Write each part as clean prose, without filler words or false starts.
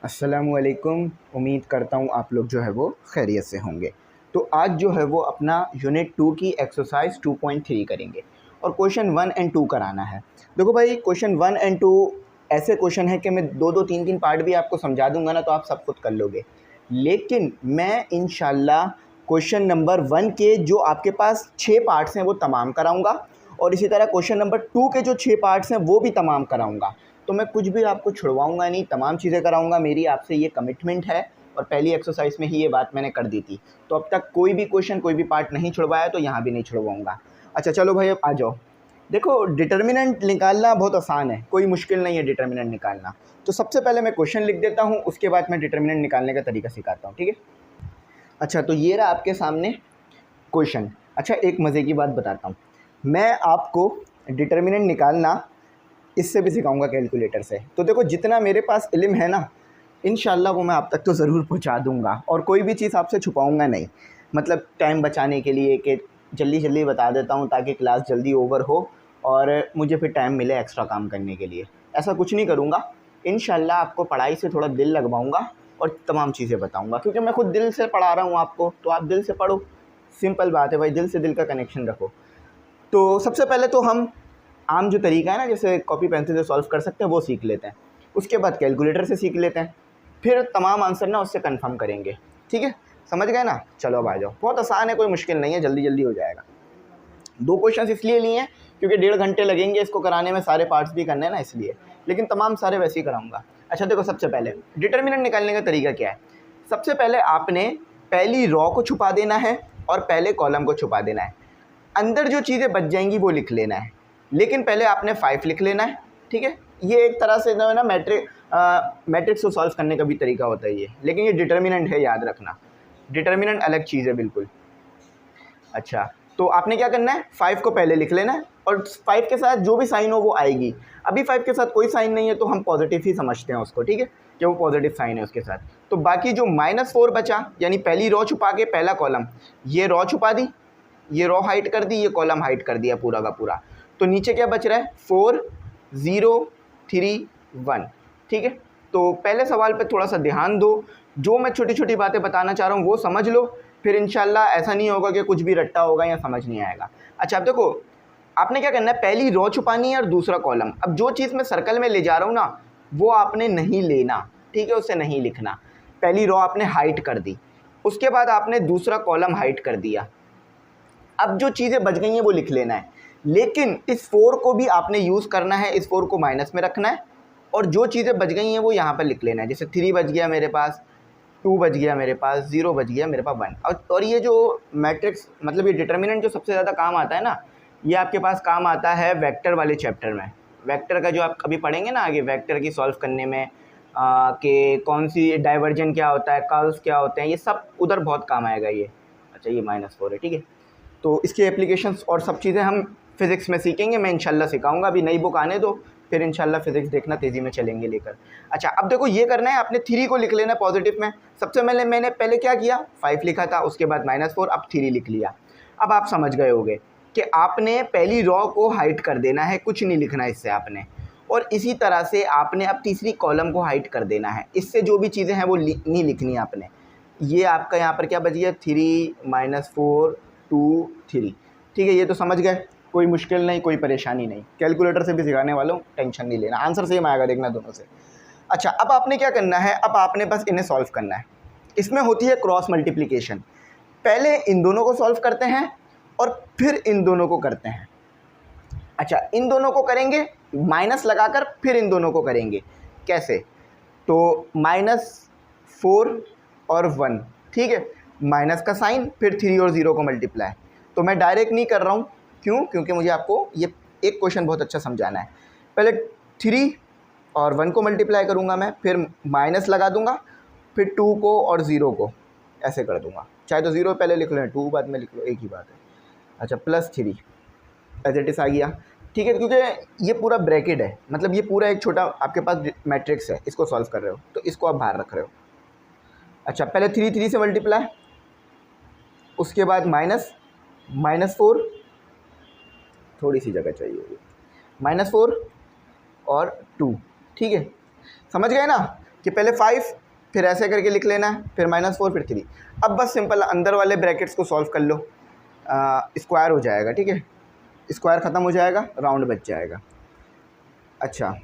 अस्सलामुअलैकुम। उम्मीद करता हूँ आप लोग जो है वो खैरियत से होंगे। तो आज जो है वो अपना यूनिट 2 की एक्सरसाइज 2.3 करेंगे और क्वेश्चन 1 एंड 2 कराना है। देखो भाई, क्वेश्चन 1 एंड 2 ऐसे क्वेश्चन है कि मैं दो दो तीन तीन पार्ट भी आपको समझा दूंगा ना, तो आप सब खुद कर लोगे। लेकिन मैं इंशाल्लाह क्वेश्चन नंबर 1 के जो आपके पास 6 पार्ट्स हैं वो तमाम कराऊंगा और इसी तरह क्वेश्चन नंबर 2 के जो 6 पार्ट्स हैं वो भी तमाम कराऊंगा। तो मैं कुछ भी आपको छुड़वाऊंगा नहीं, तमाम चीज़ें कराऊंगा। मेरी आपसे ये कमिटमेंट है और पहली एक्सरसाइज में ही ये बात मैंने कर दी थी। तो अब तक कोई भी क्वेश्चन, कोई भी पार्ट नहीं छुड़वाया, तो यहाँ भी नहीं छुड़वाऊंगा। अच्छा चलो भाई, अब आ जाओ। देखो, डिटर्मिनेंट निकालना बहुत आसान है, कोई मुश्किल नहीं है डिटर्मिनेंट निकालना। तो सबसे पहले मैं क्वेश्चन लिख देता हूँ, उसके बाद मैं डिटर्मिनेंट निकालने का तरीका सिखाता हूँ, ठीक है। अच्छा, तो ये रहा आपके सामने क्वेश्चन। अच्छा, एक मज़े की बात बताता हूँ, मैं आपको डिटर्मिनेंट निकालना इससे भी सिखाऊंगा, कैलकुलेटर से। तो देखो, जितना मेरे पास इल्म है ना, इंशाल्लाह वो मैं आप तक तो ज़रूर पहुंचा दूंगा और कोई भी चीज़ आपसे छुपाऊंगा नहीं। मतलब टाइम बचाने के लिए कि जल्दी जल्दी बता देता हूं ताकि क्लास जल्दी ओवर हो और मुझे फिर टाइम मिले एक्स्ट्रा काम करने के लिए। ऐसा कुछ नहीं करूंगा। इंशाल्लाह आपको पढ़ाई से थोड़ा दिल लगवाऊँगा और तमाम चीज़ें बताऊँगा, क्योंकि मैं खुद दिल से पढ़ा रहा हूँ आपको, तो आप दिल से पढ़ो। सिंपल बात है भाई, दिल से दिल का कनेक्शन रखो। तो सबसे पहले तो हम आम जो तरीका है ना, जैसे कॉपी पेंसिल से सॉल्व कर सकते हैं, वो सीख लेते हैं। उसके बाद कैलकुलेटर से सीख लेते हैं, फिर तमाम आंसर ना उससे कंफर्म करेंगे। ठीक है, समझ गए ना। चलो अब आ जाओ, बहुत आसान है, कोई मुश्किल नहीं है, जल्दी जल्दी हो जाएगा। दो क्वेश्चन इसलिए लिए हैं क्योंकि 1.5 घंटे लगेंगे इसको कराने में, सारे पार्ट्स भी करने हैं ना, इसलिए। लेकिन तमाम सारे वैसे ही कराऊंगा। अच्छा देखो, सबसे पहले डिटर्मिनेंट निकालने का तरीका क्या है। सबसे पहले आपने पहली रॉ को छुपा देना है और पहले कॉलम को छुपा देना है। अंदर जो चीज़ें बच जाएंगी वो लिख लेना है, लेकिन पहले आपने 5 लिख लेना है। ठीक है, ये एक तरह से जो है ना मैट्रिक्स को सॉल्व करने का भी तरीका होता है ये, लेकिन ये डिटर्मिनेंट है, याद रखना। डिटर्मिनेंट अलग चीज़ है बिल्कुल। अच्छा, तो आपने क्या करना है, 5 को पहले लिख लेना है और 5 के साथ जो भी साइन हो वो आएगी। अभी 5 के साथ कोई साइन नहीं है तो हम पॉजिटिव ही समझते हैं उसको, ठीक है, कि वो पॉजिटिव साइन है उसके साथ। तो बाकी जो -4 बचा, यानी पहली रॉ छुपा के पहला कॉलम, ये रॉ छुपा दी, ये रॉ हाइट कर दी, ये कॉलम हाइट कर दिया पूरा का पूरा। तो नीचे क्या बच रहा है, 4 0 3 1। ठीक है, तो पहले सवाल पे थोड़ा सा ध्यान दो, जो मैं छोटी छोटी बातें बताना चाह रहा हूँ वो समझ लो, फिर इंशाल्लाह ऐसा नहीं होगा कि कुछ भी रट्टा होगा या समझ नहीं आएगा। अच्छा, अब देखो, आपने क्या करना है, पहली रॉ छुपानी है और दूसरा कॉलम। अब जो चीज़ मैं सर्कल में ले जा रहा हूँ ना, वो आपने नहीं लेना, ठीक है, उसे नहीं लिखना। पहली रॉ आपने हाइट कर दी, उसके बाद आपने दूसरा कॉलम हाइट कर दिया। अब जो चीज़ें बच गई हैं वो लिख लेना है, लेकिन इस 4 को भी आपने यूज़ करना है, इस 4 को माइनस में रखना है और जो चीज़ें बच गई हैं वो यहाँ पर लिख लेना है। जैसे 3 बच गया मेरे पास, 2 बच गया मेरे पास, 0 बच गया मेरे पास 1। और ये जो मैट्रिक्स, मतलब ये डिटर्मिनेंट जो सबसे ज़्यादा काम आता है ना, ये आपके पास काम आता है वेक्टर वाले चैप्टर में। वेक्टर का जो आप कभी पढ़ेंगे ना आगे, वेक्टर की सॉल्व करने में कि कौन सी डाइवर्जन क्या होता है, कर्व्स क्या होते हैं, ये सब उधर बहुत काम आएगा ये। अच्छा, ये -4 है, ठीक है। तो इसके एप्लीकेशंस और सब चीज़ें हम फिज़िक्स में सीखेंगे, मैं इंशाल्लाह सिखाऊंगा। अभी नई बुक आने दो, फिर इंशाल्लाह फिज़िक्स देखना, तेज़ी में चलेंगे लेकर। अच्छा, अब देखो, ये करना है, आपने 3 को लिख लेना है पॉजिटिव में। सबसे पहले मैंने क्या किया, 5 लिखा था, उसके बाद -4, अब 3 लिख लिया। अब आप समझ गए होंगे कि आपने पहली रॉ को हाइट कर देना है, कुछ नहीं लिखना इससे आपने, और इसी तरह से आपने अब तीसरी कॉलम को हाइट कर देना है। इससे जो भी चीज़ें हैं वो नहीं लिखनी है आपने। ये आपका यहाँ पर क्या बच गया, 3 -4 2 3। ठीक है, ये तो समझ गए, कोई मुश्किल नहीं, कोई परेशानी नहीं। कैलकुलेटर से भी सिखाने वाला हूँ, टेंशन नहीं लेना, आंसर सेम आएगा, देखना दोनों से। अच्छा, अब आपने क्या करना है, अब आपने बस इन्हें सॉल्व करना है। इसमें होती है क्रॉस मल्टीप्लिकेशन। पहले इन दोनों को सॉल्व करते हैं और फिर इन दोनों को करते हैं। अच्छा, इन दोनों को करेंगे माइनस लगाकर, फिर इन दोनों को करेंगे। कैसे, तो -4 और 1, ठीक है, माइनस का साइन, फिर 3 और 0 को मल्टीप्लाई। तो मैं डायरेक्ट नहीं कर रहा हूँ, क्यों, क्योंकि मुझे आपको ये एक क्वेश्चन बहुत अच्छा समझाना है। पहले 3 और 1 को मल्टीप्लाई करूँगा मैं, फिर माइनस लगा दूँगा, फिर 2 को और 0 को ऐसे कर दूँगा। चाहे तो 0 पहले लिख लो, 2 बाद में लिख लो, एक ही बात है। अच्छा, +3 एज इट इज़ आ गया, ठीक है, क्योंकि ये पूरा ब्रैकेट है, मतलब ये पूरा एक छोटा आपके पास मैट्रिक्स है, इसको सॉल्व कर रहे हो तो इसको आप बाहर रख रहे हो। अच्छा, पहले 3 से मल्टीप्लाई, उसके बाद -4, थोड़ी सी जगह चाहिए होगी, -4 और 2, ठीक है, समझ गए ना। कि पहले 5 फिर ऐसे करके लिख लेना है, फिर -4 फिर 3। अब बस सिंपल अंदर वाले ब्रैकेट्स को सॉल्व कर लो, स्क्वायर हो जाएगा, ठीक है, स्क्वायर ख़त्म हो जाएगा, राउंड बच जाएगा। अच्छा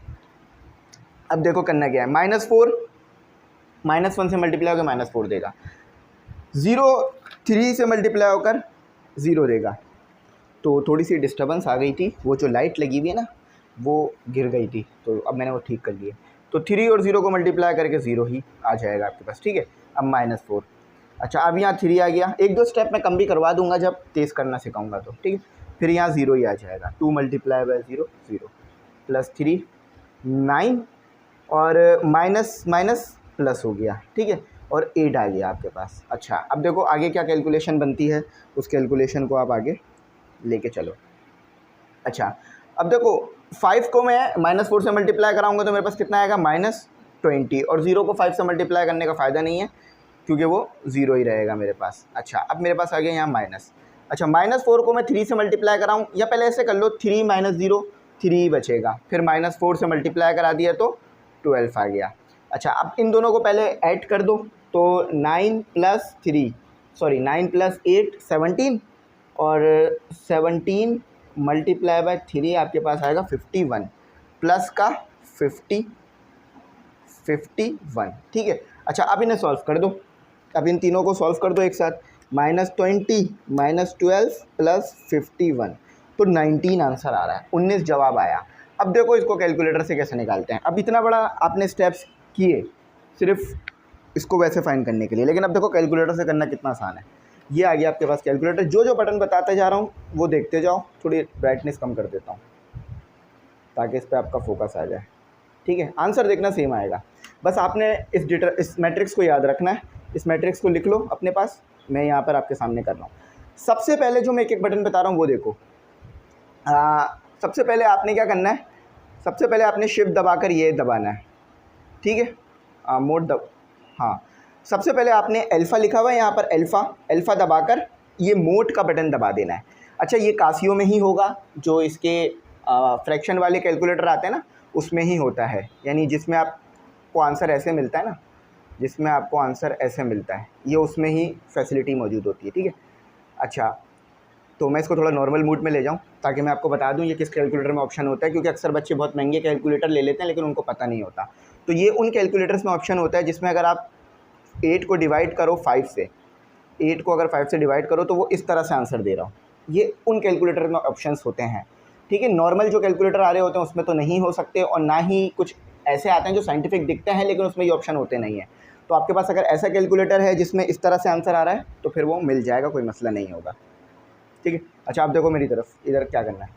अब देखो करना क्या है, -4 -1 से मल्टीप्लाई होकर -4 देगा, 0 3 से मल्टीप्लाई होकर 0 देगा। तो थोड़ी सी डिस्टर्बेंस आ गई थी, वो जो लाइट लगी हुई है ना वो गिर गई थी, तो अब मैंने वो ठीक कर लिया। तो 3 और 0 को मल्टीप्लाई करके 0 ही आ जाएगा आपके पास, ठीक है। अब -4, अच्छा अब यहाँ 3 आ गया, 1-2 स्टेप मैं कम भी करवा दूंगा जब तेज़ करना सिखाऊंगा तो, ठीक है। फिर यहाँ 0 ही आ जाएगा, 2 × 0 0 +3 9 और माइनस माइनस प्लस हो गया, ठीक है, और 8 आ गया आपके पास। अच्छा अब देखो आगे क्या कैलकुलेशन बनती है, उस कैलकुलेशन को आप आगे लेके चलो। अच्छा अब देखो 5 को मैं -4 से मल्टीप्लाई कराऊंगा तो मेरे पास कितना आएगा, -20, और 0 को 5 से मल्टीप्लाई करने का फ़ायदा नहीं है क्योंकि वो 0 ही रहेगा मेरे पास। अच्छा अब मेरे पास आ गया यहाँ माइनस। अच्छा -4 को मैं 3 से मल्टीप्लाई कराऊँ, या पहले ऐसे कर लो, 3 - 0 3 बचेगा, फिर -4 से मल्टीप्लाई करा दिया तो 12 आ गया। अच्छा अब इन दोनों को पहले ऐड कर दो, तो 9 + 8 17, और 17 × 3 आपके पास आएगा 51, प्लस का 51, ठीक है। अच्छा अब इन्हें सॉल्व कर दो, अब इन तीनों को सॉल्व कर दो एक साथ, -20 -12 + 51, तो 19 आंसर आ रहा है, 19 जवाब आया। अब देखो इसको कैलकुलेटर से कैसे निकालते हैं। अब इतना बड़ा आपने स्टेप्स किए सिर्फ इसको वैसे फाइंड करने के लिए, लेकिन अब देखो कैलकुलेटर से करना कितना आसान है। ये आ गया आपके पास कैलकुलेटर, जो जो बटन बताते जा रहा हूँ वो देखते जाओ, थोड़ी ब्राइटनेस कम कर देता हूँ ताकि इस पर आपका फोकस आ जाए, ठीक है। आंसर देखना सेम आएगा, बस आपने इस मैट्रिक्स को याद रखना है। इस मैट्रिक्स को लिख लो अपने पास, मैं यहाँ पर आपके सामने कर रहा हूँ। सबसे पहले जो मैं एक एक बटन बता रहा हूँ वो देखो, सबसे पहले आपने क्या करना है, सबसे पहले आपने शिफ्ट दबाकर ये दबाना है, ठीक है, मोड हाँ, सबसे पहले आपने अल्फ़ा लिखा हुआ है यहाँ पर, अल्फ़ा दबाकर ये मोड का बटन दबा देना है। अच्छा ये कासियो में ही होगा, जो इसके फ्रैक्शन वाले कैलकुलेटर आते हैं ना उसमें ही होता है, यानी जिसमें आपको आंसर ऐसे मिलता है ना, जिसमें आपको आंसर ऐसे मिलता है, ये उसमें ही फैसिलिटी मौजूद होती है, ठीक है। अच्छा तो मैं इसको थोड़ा नॉर्मल मूड में ले जाऊं ताकि मैं आपको बता दूं ये किस कैलकुलेटर में ऑप्शन होता है, क्योंकि अक्सर बच्चे बहुत महंगे कैलकुलेटर ले लेते हैं लेकिन उनको पता नहीं होता। तो ये उन कैलकुलेटर्स में ऑप्शन होता है जिसमें अगर आप 8 को डिवाइड करो 5 से, 8 को अगर 5 से डिवाइड करो तो वो इस तरह से आंसर दे रहा हूँ, ये उन कैलकुलेटर में ऑप्शंस होते हैं, ठीक है। नॉर्मल जो कैलकुलेटर आ रहे होते हैं उसमें तो नहीं हो सकते, और ना ही कुछ ऐसे आते हैं जो साइंटिफिक दिखते हैं लेकिन उसमें ये ऑप्शन होते नहीं है। तो आपके पास अगर ऐसा कैलकुलेटर है जिसमें इस तरह से आंसर आ रहा है तो फिर वो मिल जाएगा, कोई मसला नहीं होगा, ठीक है। अच्छा आप देखो मेरी तरफ, इधर क्या करना है,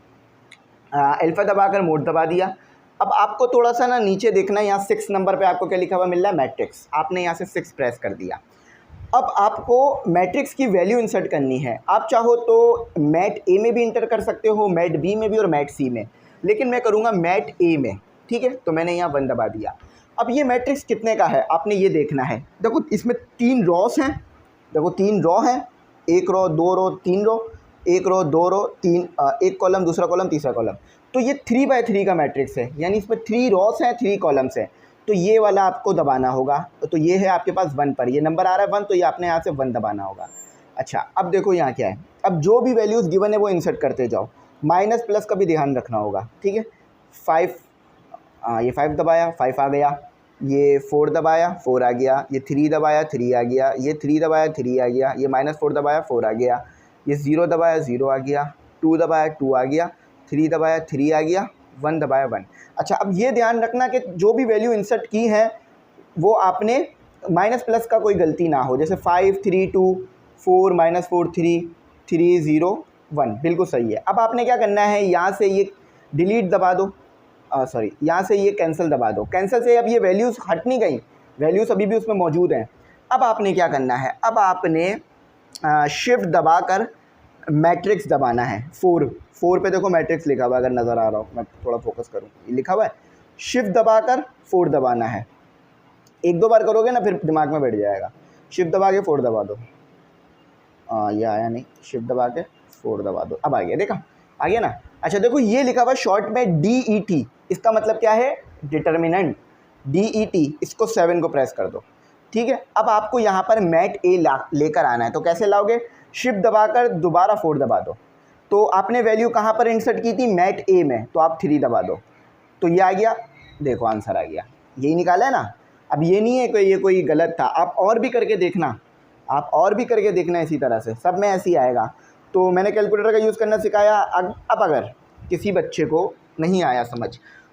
अल्फ़ा दबाकर मोड दबा दिया। अब आपको थोड़ा सा ना नीचे देखना है, यहाँ 6 नंबर पे आपको क्या लिखा हुआ मिल रहा है, मैट्रिक्स, आपने यहाँ से 6 प्रेस कर दिया। अब आपको मैट्रिक्स की वैल्यू इंसर्ट करनी है, आप चाहो तो मैट ए में भी इंटर कर सकते हो, मैट बी में भी और मैट सी में, लेकिन मैं करूँगा मैट ए में, ठीक है। तो मैंने यहाँ 1 दबा दिया। अब ये मैट्रिक्स कितने का है आपने ये देखना है, देखो इसमें 3 रॉस हैं, देखो 3 रॉ हैं, 1 रो 2 रो 3 रो, 1 रो 2 रो 3, 1 कॉलम दूसरा कॉलम तीसरा कॉलम, तो ये 3/3 का मैट्रिक्स है, यानी इसमें 3 रॉस हैं 3 कॉलम्स हैं, तो ये वाला आपको दबाना होगा। तो ये है आपके पास 1 पर, ये नंबर आ रहा है 1, तो ये आपने यहाँ से 1 दबाना होगा। अच्छा अब देखो यहाँ क्या है, अब जो भी वैल्यूज़ गिवन है वो इंसर्ट करते जाओ, माइनस प्लस का भी ध्यान रखना होगा, ठीक है। 5, ये 5 दबाया 5 आ गया, ये 4 दबाया 4 आ गया, ये 3 दबाया 3 आ गया, ये 3 दबाया 3 आ गया, ये -4 दबाया 4 आ गया, ये 0 दबाया 0 आ गया, 2 दबाया 2 आ गया, 3 दबाया 3 आ गया, 1 दबाया 1। अच्छा अब ये ध्यान रखना कि जो भी वैल्यू इंसर्ट की है वो आपने माइनस प्लस का कोई गलती ना हो, जैसे 5 3 2 4 -4 3 3 0 1, बिल्कुल सही है। अब आपने क्या करना है, यहाँ से ये डिलीट दबा दो, सॉरी यहाँ से ये कैंसिल दबा दो, कैंसिल से अब ये वैल्यूज़ हट नहीं गई, वैल्यूज़ अभी भी उसमें मौजूद हैं। अब आपने क्या करना है, अब आपने शिफ्ट दबाकर मैट्रिक्स दबाना है, 4 पे देखो मैट्रिक्स लिखा हुआ है, अगर नज़र आ रहा हो, मैं थोड़ा फोकस करूँ, ये लिखा हुआ है, शिफ्ट दबाकर 4 दबाना है। 1-2 बार करोगे ना फिर दिमाग में बैठ जाएगा। शिफ्ट दबा के 4 दबा दो, ये आया नहीं, शिफ्ट दबा के 4 दबा दो, अब आ गया, देखा आ गया ना। अच्छा देखो ये लिखा हुआ शॉर्ट में DET, इसका मतलब क्या है, डिटर्मिनेंट। DET, इसको 7 को प्रेस कर दो, ठीक है। अब आपको यहाँ पर मैट ए लेकर आना है, तो कैसे लाओगे, शिफ्ट दबाकर दोबारा 4 दबा दो। तो आपने वैल्यू कहाँ पर इंसर्ट की थी, मैट ए में, तो आप 3 दबा दो, तो ये आ गया, देखो आंसर आ गया, यही निकाला है ना। अब ये नहीं है कि ये कोई गलत था, आप और भी करके देखना, आप और भी करके देखना, इसी तरह से सब में ऐसे ही आएगा। तो मैंने कैलकुलेटर का यूज़ करना सिखाया। अब अगर किसी बच्चे को नहीं आया समझ,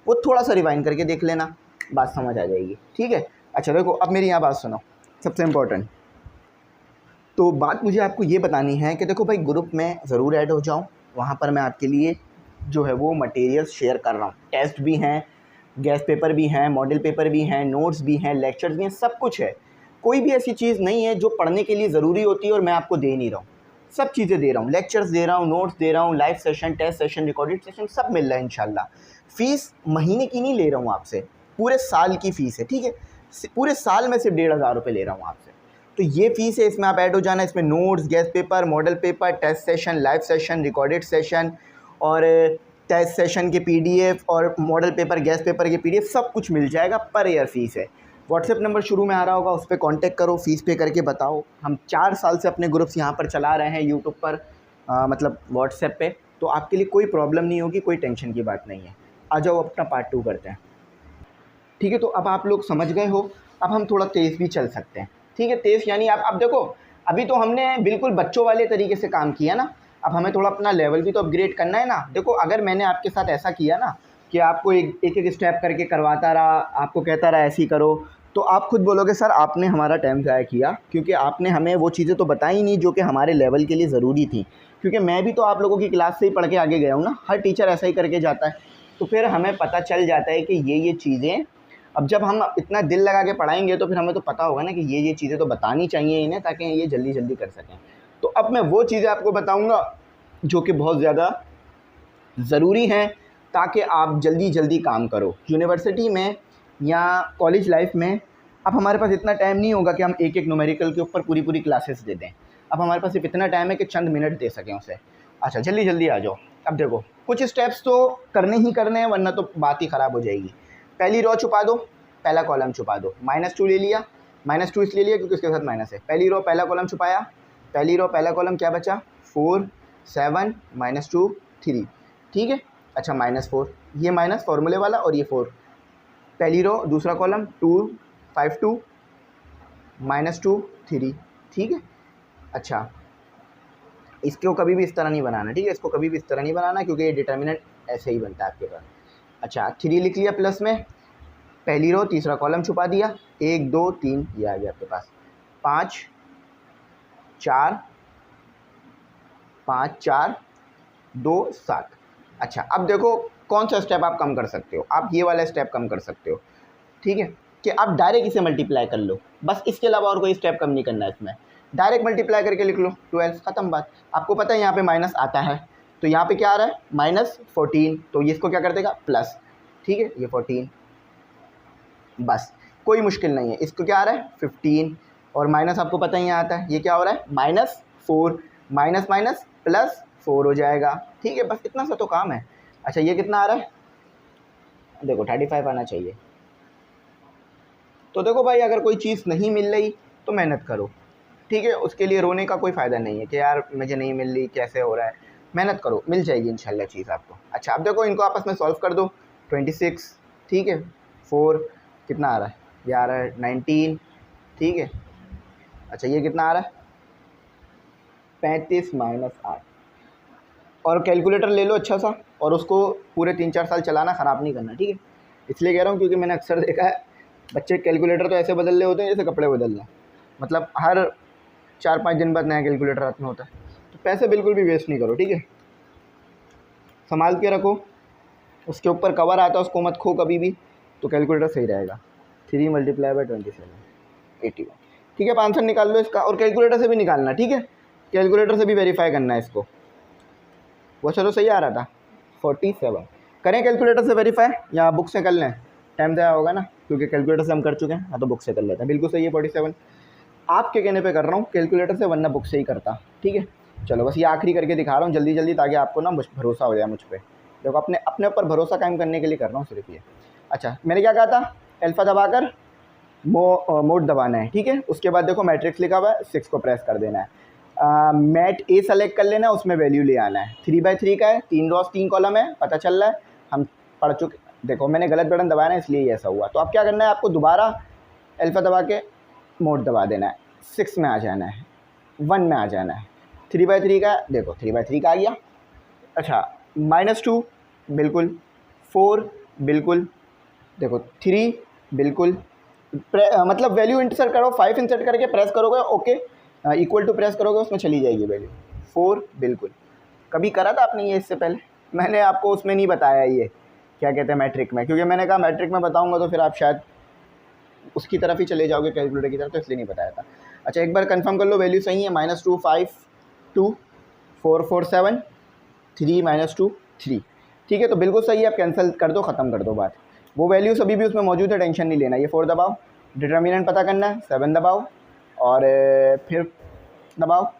वो थोड़ा सा रिवाइंड करके देख लेना, बात समझ आ जाएगी, ठीक है। अच्छा देखो, अब मेरी यहाँ बात सुनो, सबसे इम्पोर्टेंट तो बात मुझे आपको ये बतानी है कि देखो भाई, ग्रुप में ज़रूर ऐड हो जाओ, वहाँ पर मैं आपके लिए जो है वो मटेरियल्स शेयर कर रहा हूँ। टेस्ट भी हैं, गैस पेपर भी हैं, मॉडल पेपर भी हैं, नोट्स भी हैं, लेक्चर्स भी हैं, सब कुछ है। कोई भी ऐसी चीज़ नहीं है जो पढ़ने के लिए ज़रूरी होती है और मैं आपको दे नहीं रहा हूँ। सब चीज़ें दे रहा हूँ, लेक्चर्स दे रहा हूँ, नोट्स दे रहा हूँ, live session, test session, recorded session, सब मिल रहा है इंशाल्लाह। फ़ीस महीने की नहीं ले रहा हूँ आपसे, पूरे साल की फ़ीस है, ठीक है। पूरे साल में सिर्फ 1500 रुपये ले रहा हूँ आपसे। तो ये फ़ीस है, इसमें आप ऐड हो जाना। इसमें notes, guess paper, model paper, test session, live session, recorded session और टेस्ट सेशन के PDF और मॉडल पेपर, गैस पेपर के PDF सब कुछ मिल जाएगा। पर ईयर फ़ीस है। व्हाट्सएप नंबर शुरू में आ रहा होगा, उस पर कॉन्टैक्ट करो, फ़ीस पे करके बताओ। हम 4 साल से अपने ग्रुप्स यहाँ पर चला रहे हैं यूट्यूब पर, मतलब व्हाट्सएप पे, तो आपके लिए कोई प्रॉब्लम नहीं होगी, कोई टेंशन की बात नहीं है। आ जाओ, अपना पार्ट 2 करते हैं, ठीक है। तो अब आप लोग समझ गए हो, अब हम थोड़ा तेज़ भी चल सकते हैं, ठीक है। तेज़ यानी आप, अब देखो, अभी तो हमने बिल्कुल बच्चों वाले तरीके से काम किया ना, अब हमें थोड़ा अपना लेवल भी तो अपग्रेड करना है ना। देखो, अगर मैंने आपके साथ ऐसा किया ना कि आपको एक एक स्टेप करके करवाता रहा, आपको कहता रहा ऐसे ही करो, तो आप खुद बोलोगे सर आपने हमारा टाइम ज़ाया किया, क्योंकि आपने हमें वो चीज़ें तो बताई नहीं जो कि हमारे लेवल के लिए ज़रूरी थी। क्योंकि मैं भी तो आप लोगों की क्लास से ही पढ़ के आगे गया हूँ ना, हर टीचर ऐसा ही करके जाता है। तो फिर हमें पता चल जाता है कि ये चीज़ें, अब जब हम इतना दिल लगा के पढ़ाएंगे तो फिर हमें तो पता होगा ना कि ये चीज़ें तो बतानी चाहिए इन्हें, ताकि ये जल्दी जल्दी कर सकें। तो अब मैं वो चीज़ें आपको बताऊंगा जो कि बहुत ज़्यादा ज़रूरी हैं, ताकि आप जल्दी जल्दी काम करो। यूनिवर्सिटी में या कॉलेज लाइफ में अब हमारे पास इतना टाइम नहीं होगा कि हम एक एक न्यूमेरिकल के ऊपर पूरी पूरी क्लासेस दे दें। अब हमारे पास सिर्फ इतना टाइम है कि चंद मिनट दे सकें उसे। अच्छा, जल्दी जल्दी आ जाओ। अब देखो, कुछ स्टेप्स तो करने ही करने हैं, वरना तो बात ही ख़राब हो जाएगी। पहली रो छुपा दो, पहला कॉलम छुपा दो। -2 ले लिया, -2 इसलिए लिया क्योंकि उसके साथ माइनस है। पहली रो पहला कॉलम छुपाया, पहली रो पहला कॉलम क्या बचा, 4 7 -2 3, ठीक है। अच्छा, -4, ये माइनस फॉर्मूले वाला और ये 4। पहली रो दूसरा कॉलम 2 5 2 -2 3, ठीक है। अच्छा, इसको कभी भी इस तरह नहीं बनाना, ठीक है, इसको कभी भी इस तरह नहीं बनाना, क्योंकि ये डिटर्मिनेंट ऐसे ही बनता है आपके पास। अच्छा, 3 लिख लिया प्लस में, पहली रो तीसरा कॉलम छुपा दिया, 1 2 3 ये आ गया आपके पास, 5 4 5 4 2 7। अच्छा, अब देखो कौन सा स्टेप आप कम कर सकते हो, आप ये वाला स्टेप कम कर सकते हो, ठीक है, कि आप डायरेक्ट इसे मल्टीप्लाई कर लो, बस इसके अलावा और कोई स्टेप कम नहीं करना है इसमें। डायरेक्ट मल्टीप्लाई करके लिख लो 12, ख़त्म बात। आपको पता है यहाँ पे माइनस आता है, तो यहाँ पे क्या आ रहा है, -14, तो ये इसको क्या कर देगा, प्लस, ठीक है, ये 14, बस कोई मुश्किल नहीं है। इसको क्या आ रहा है, 15, और माइनस आपको पता ही यहाँ आता है, ये क्या हो रहा है, -4, माइनस माइनस प्लस 4 हो जाएगा, ठीक है, बस इतना सा तो काम है। अच्छा, ये कितना आ रहा है, देखो 35 आना चाहिए। तो देखो भाई, अगर कोई चीज़ नहीं मिल रही तो मेहनत करो, ठीक है, उसके लिए रोने का कोई फ़ायदा नहीं है कि यार मुझे नहीं मिल रही, कैसे हो रहा है। मेहनत करो, मिल जाएगी इंशाल्लाह चीज़ आपको। अच्छा, अब देखो इनको आपस में सॉल्व कर दो, 26, ठीक है, 4 कितना आ रहा है, ये आ रहा है 19, ठीक है। अच्छा, ये कितना आ रहा है, 35 - 8। और कैलकुलेटर ले लो अच्छा सा, और उसको पूरे 3-4 साल चलाना, ख़राब नहीं करना, ठीक है। इसलिए कह रहा हूँ क्योंकि मैंने अक्सर देखा है बच्चे कैलकुलेटर तो ऐसे बदल रहे होते हैं जैसे कपड़े बदल रहे हैं, मतलब हर 4-5 दिन बाद नया कैलकुलेटर हाथ में होता है। तो पैसे बिल्कुल भी वेस्ट नहीं करो, ठीक है, संभाल के रखो। उसके ऊपर कवर आता है, उसको मत खो कभी भी, तो कैलकुलेटर सही रहेगा। 3 × 27 81, ठीक है। अब आंसर निकाल लो इसका, और कैलकुलेटर से भी निकालना, ठीक है, कैलकुलेटर से भी वेरीफाई करना है इसको। वो चलो सही आ रहा था, 47। करें कैलकुलेटर से वेरीफाई या बुक से कर लें, टाइम ज़्यादा होगा ना, क्योंकि कैलकुलेटर से हम कर चुके हैं। हाँ, तो बुक से कर लेते हैं, बिल्कुल सही है 47। आपके कहने पे कर रहा हूँ कैलकुलेटर से, वरना बुक से ही करता, ठीक है। चलो बस ये आखिरी करके दिखा रहा हूँ जल्दी जल्दी, ताकि आपको ना भरोसा हो जाए मुझ पर। देखो, अपने ऊपर भरोसा कायम करने के लिए कर रहा हूँ सिर्फ ये। अच्छा, मैंने क्या कहा था, अल्फ़ा दबाकर मोड दबाना है, ठीक है। उसके बाद देखो मैट्रिक्स लिखा हुआ है, 6 को प्रेस कर देना है। मैट ए सेलेक्ट कर लेना है, उसमें वैल्यू ले आना है। 3/3 का है, 3 रॉस 3 कॉलम है, पता चल रहा है, हम पढ़ चुके। देखो मैंने गलत बटन दबाया ना, इसलिए ऐसा हुआ। तो अब क्या करना है, आपको दोबारा अल्फ़ा दबा के मोड दबा देना है, 6 में आ जाना है, 1 में आ जाना है। 3/3 का देखो 3/3 का आ गया। अच्छा -2 बिल्कुल, 4 बिल्कुल, देखो 3 बिल्कुल, मतलब वैल्यू इंसर्ट करो, 5 इंसर्ट करके प्रेस करोगे ओके, इक्वल टू प्रेस करोगे, उसमें चली जाएगी वैल्यू। 4 बिल्कुल। कभी करा था आपने ये इससे पहले? मैंने आपको उसमें नहीं बताया ये क्या कहते हैं मैट्रिक में, क्योंकि मैंने कहा मैट्रिक में बताऊंगा तो फिर आप शायद उसकी तरफ ही चले जाओगे कैलकुलेटर की तरफ, तो इसलिए नहीं बताया था। अच्छा एक बार कंफर्म कर लो वैल्यू सही है। -2 5 2 4 4 7 3 -2 3, ठीक है। तो बिल्कुल सही है, आप कैंसिल कर दो, ख़त्म कर दो बात। वो वैल्यूज अभी भी उसमें मौजूद है, टेंशन नहीं लेना। ये 4 दबाओ, डिटर्मिनेंट पता करना है, 7 दबाओ और फिर दबाओ।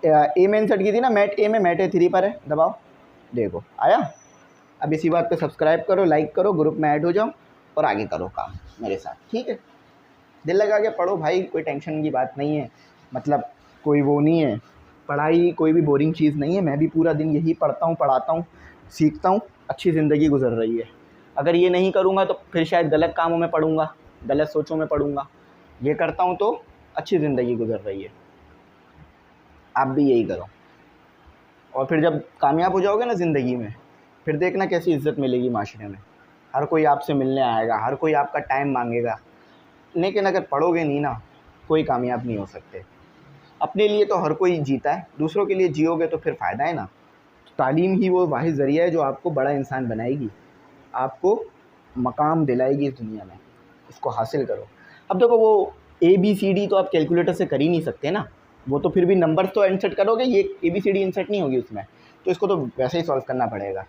ए में इंसर्ट की थी ना, मैट ए में, मैट ए 3 पर है, दबाओ, देखो आया। अब इसी बात पे सब्सक्राइब करो, लाइक करो, ग्रुप में ऐड हो जाओ और आगे करो काम मेरे साथ, ठीक है। दिल लगा के पढ़ो भाई, कोई टेंशन की बात नहीं है, मतलब कोई वो नहीं है, पढ़ाई कोई भी बोरिंग चीज़ नहीं है। मैं भी पूरा दिन यही पढ़ता हूँ, पढ़ाता हूँ, सीखता हूँ, अच्छी ज़िंदगी गुजर रही है। अगर ये नहीं करूँगा तो फिर शायद गलत कामों में पढ़ूँगा, गलत सोचों में पढ़ूँगा। ये करता हूँ तो अच्छी ज़िंदगी गुजर रही है। आप भी यही करो, और फिर जब कामयाब हो जाओगे ना ज़िंदगी में, फिर देखना कैसी इज़्ज़त मिलेगी माशरे में। हर कोई आपसे मिलने आएगा, हर कोई आपका टाइम मांगेगा। लेकिन अगर पढ़ोगे नहीं ना, कोई कामयाब नहीं हो सकते। अपने लिए तो हर कोई जीता है, दूसरों के लिए जियोगे तो फिर फ़ायदा है ना। तालीम ही वो वाहिद ज़रिया है जो आपको बड़ा इंसान बनाएगी, आपको मकाम दिलाएगी इस दुनिया में। इसको हासिल करो। अब देखो वो ABCD तो आप कैलकुलेटर से कर ही नहीं सकते ना, वो तो फिर भी नंबर्स तो इंसर्ट करोगे, ये ABCD इंसर्ट नहीं होगी उसमें, तो इसको तो वैसे ही सॉल्व करना पड़ेगा।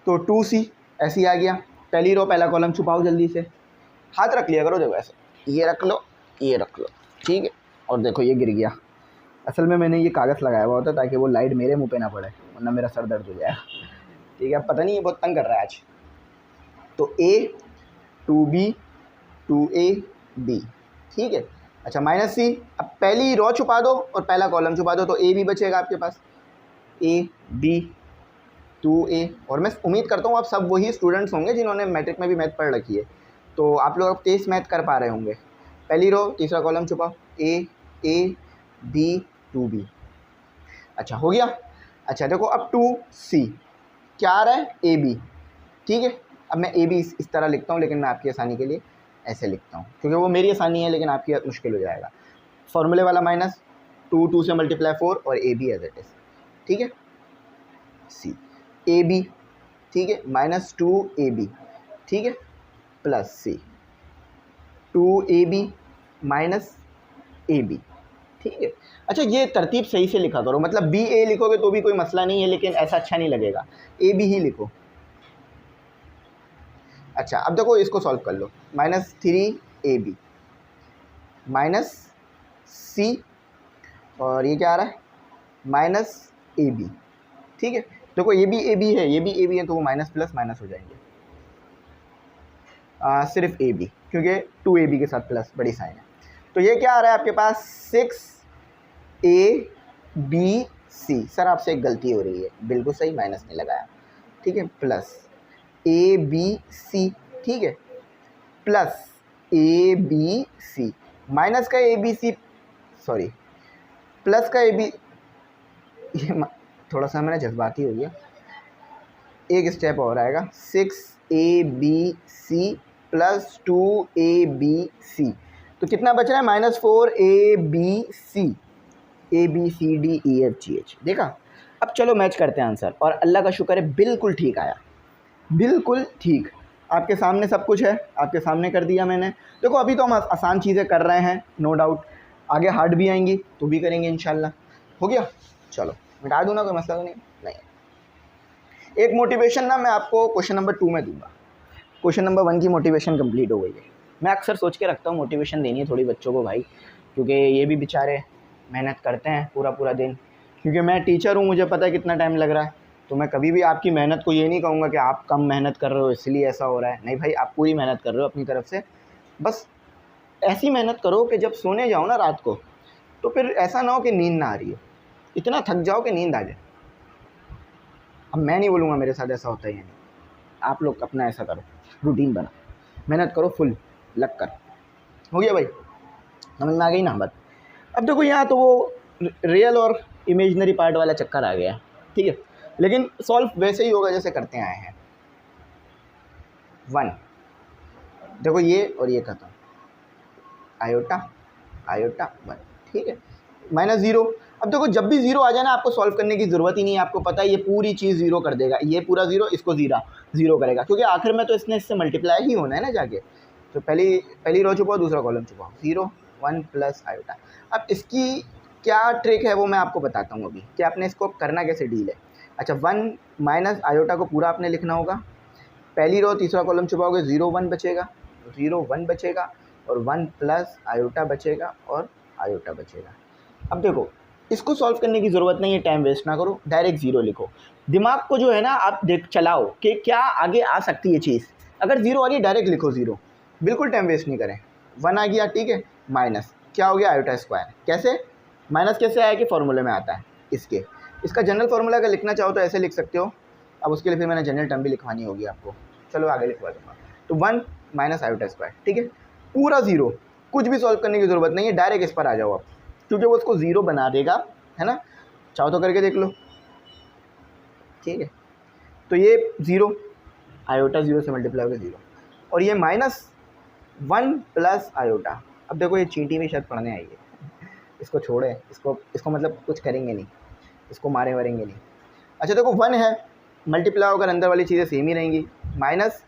तो 2C ऐसे ही आ गया, पहली रो पहला कॉलम छुपाओ जल्दी से, हाथ रख लिया करो, देखो ऐसे, ये रख लो, ये रख लो, ठीक है। और देखो ये गिर गया, असल में मैंने ये कागज़ लगाया हुआ होता ताकि वो लाइट मेरे मुंह पे ना पड़े, वरना मेरा सर दर्द हो जाएगा, ठीक है। पता नहीं ये बहुत तंग कर रहा है आज। तो A 2B 2A B, ठीक है। अच्छा -C, अब पहली रो छुपा दो और पहला कॉलम छुपा दो, तो A B बचेगा आपके पास, A B 2A। और मैं उम्मीद करता हूँ आप सब वही स्टूडेंट्स होंगे जिन्होंने मैट्रिक में भी मैथ पढ़ रखी है, तो आप लोग अब तेज़ मैथ कर पा रहे होंगे। पहली रो तीसरा कॉलम छुपाओ, A B 2B। अच्छा हो गया। अच्छा देखो अब 2C क्या आ रहा है, AB, ठीक है। अब मैं AB इस तरह लिखता हूँ, लेकिन मैं आपकी आसानी के लिए ऐसे लिखता हूँ, क्योंकि वो मेरी आसानी है लेकिन आपकी मुश्किल हो जाएगा। फॉर्मूले वाला -2 से मल्टीप्लाई 4 और AB एज इट इज़, ठीक है। C AB, ठीक है, -2AB, ठीक है, प्लस C 2AB -AB, ठीक है। अच्छा ये तरतीब सही से लिखा करो, मतलब BA लिखोगे तो भी कोई मसला नहीं है, लेकिन ऐसा अच्छा नहीं लगेगा, AB ही लिखो। अच्छा अब देखो इसको सॉल्व कर लो, -3AB -C और ये क्या आ रहा है, -AB, ठीक है। देखो ये भी AB है, ये भी AB है, तो वो माइनस प्लस माइनस हो जाएंगे। सिर्फ AB, क्योंकि 2AB के साथ प्लस बड़ी साइन है। तो ये क्या आ रहा है आपके पास, 6ABC। सर आपसे एक गलती हो रही है, बिल्कुल सही, माइनस नहीं लगाया, ठीक है, प्लस ABC, ठीक है, प्लस ABC, माइनस का ABC, सॉरी प्लस का AB, ये थोड़ा सा मेरा जज्बाती हो गया, एक स्टेप और आएगा, 6ABC प्लस 2ABC, तो कितना बच रहा है, -4ABC, ABCDEFGH। देखा। अब चलो मैच करते हैं आंसर, और अल्लाह का शुक्र है बिल्कुल ठीक आया, बिल्कुल ठीक। आपके सामने सब कुछ है, आपके सामने कर दिया मैंने। देखो अभी तो हम आसान चीज़ें कर रहे हैं, नो डाउट, आगे हार्ड भी आएंगी तो भी करेंगे इंशाल्लाह। हो गया, चलो मिटा दूँ ना, कोई मसला तो नहीं। एक मोटिवेशन ना मैं आपको क्वेश्चन नंबर 2 में दूंगा, क्वेश्चन नंबर 1 की मोटिवेशन कंप्लीट हो गई है। मैं अक्सर सोच के रखता हूँ मोटिवेशन देनी है थोड़ी बच्चों को भाई, क्योंकि ये भी बेचारे मेहनत करते हैं पूरा पूरा दिन, क्योंकि मैं टीचर हूँ, मुझे पता है कितना टाइम लग रहा है, तो मैं कभी भी आपकी मेहनत को ये नहीं कहूँगा कि आप कम मेहनत कर रहे हो इसलिए ऐसा हो रहा है। नहीं भाई, आप पूरी मेहनत कर रहे हो अपनी तरफ से। बस ऐसी मेहनत करो कि जब सोने जाओ ना रात को, तो फिर ऐसा ना हो कि नींद ना आ रही हो, इतना थक जाओ कि नींद आ जाए। अब मैं नहीं बोलूँगा मेरे साथ ऐसा होता ही नहीं, आप लोग अपना ऐसा करो, रूटीन बना, मेहनत करो फुल लग कर। हो गया भाई, समझ में आ गई ना बात। अब देखो यहाँ तो वो रियल और इमेजिनरी पार्ट वाला चक्कर आ गया, ठीक है, लेकिन सॉल्व वैसे ही होगा जैसे करते आए हैं। 1, देखो ये और ये खत्म, आयोटा आयोटा 1, ठीक है, -0। अब देखो जब भी 0 आ जाए ना, आपको सॉल्व करने की ज़रूरत ही नहीं है, आपको पता है ये पूरी चीज़ 0 कर देगा, ये पूरा 0 इसको 0 करेगा, क्योंकि आखिर में तो इससे मल्टीप्लाई ही होना है ना जाके। तो पहली रो छुपाओ, दूसरा कॉलम छुपाओ, 0 1 प्लस आयोटा। अब इसकी क्या ट्रिक है वो मैं आपको बताता हूँ अभी, कि आपने इसको करना कैसे डील है। अच्छा, 1 माइनस आयोटा को पूरा आपने लिखना होगा, पहली रो तीसरा कॉलम छुपाओगे, 0 1 बचेगा, 0 1 बचेगा, और 1 प्लस आयोटा बचेगा, और आयोटा बचेगा। अब देखो इसको सॉल्व करने की ज़रूरत नहीं है, टाइम वेस्ट ना करो, डायरेक्ट 0 लिखो। दिमाग को जो है ना आप चलाओ कि क्या आगे आ सकती है चीज़। अगर 0 आ रही है डायरेक्ट लिखो 0, बिल्कुल टाइम वेस्ट नहीं करें। 1 आ गया, ठीक है, माइनस क्या हो गया, आयोटा स्क्वायर। कैसे माइनस कैसे आया कि फॉर्मूले में आता है इसका जनरल फार्मूला अगर लिखना चाहो तो ऐसे लिख सकते हो। अब उसके लिए फिर मैंने जनरल टर्म भी लिखवानी होगी आपको, चलो आगे लिखवा दूँगा। तो 1 माइनस आयोटा स्क्वायर, ठीक है, पूरा 0, कुछ भी सॉल्व करने की ज़रूरत नहीं है, डायरेक्ट इस पर आ जाओ आप, क्योंकि वो उसको 0 बना देगा, है ना। चाहो तो करके देख लो, ठीक है। तो ये 0 आयोटा 0 से मल्टीप्लाई होगा 0, और ये -1 प्लस आयोटा। अब देखो ये चींटी भी शायद पढ़ने आई है, इसको छोड़े, इसको मतलब कुछ करेंगे नहीं, इसको मारे वरेंगे नहीं। अच्छा देखो 1 है, मल्टीप्लाई होकर अंदर वाली चीज़ें सेम ही रहेंगी, माइनस,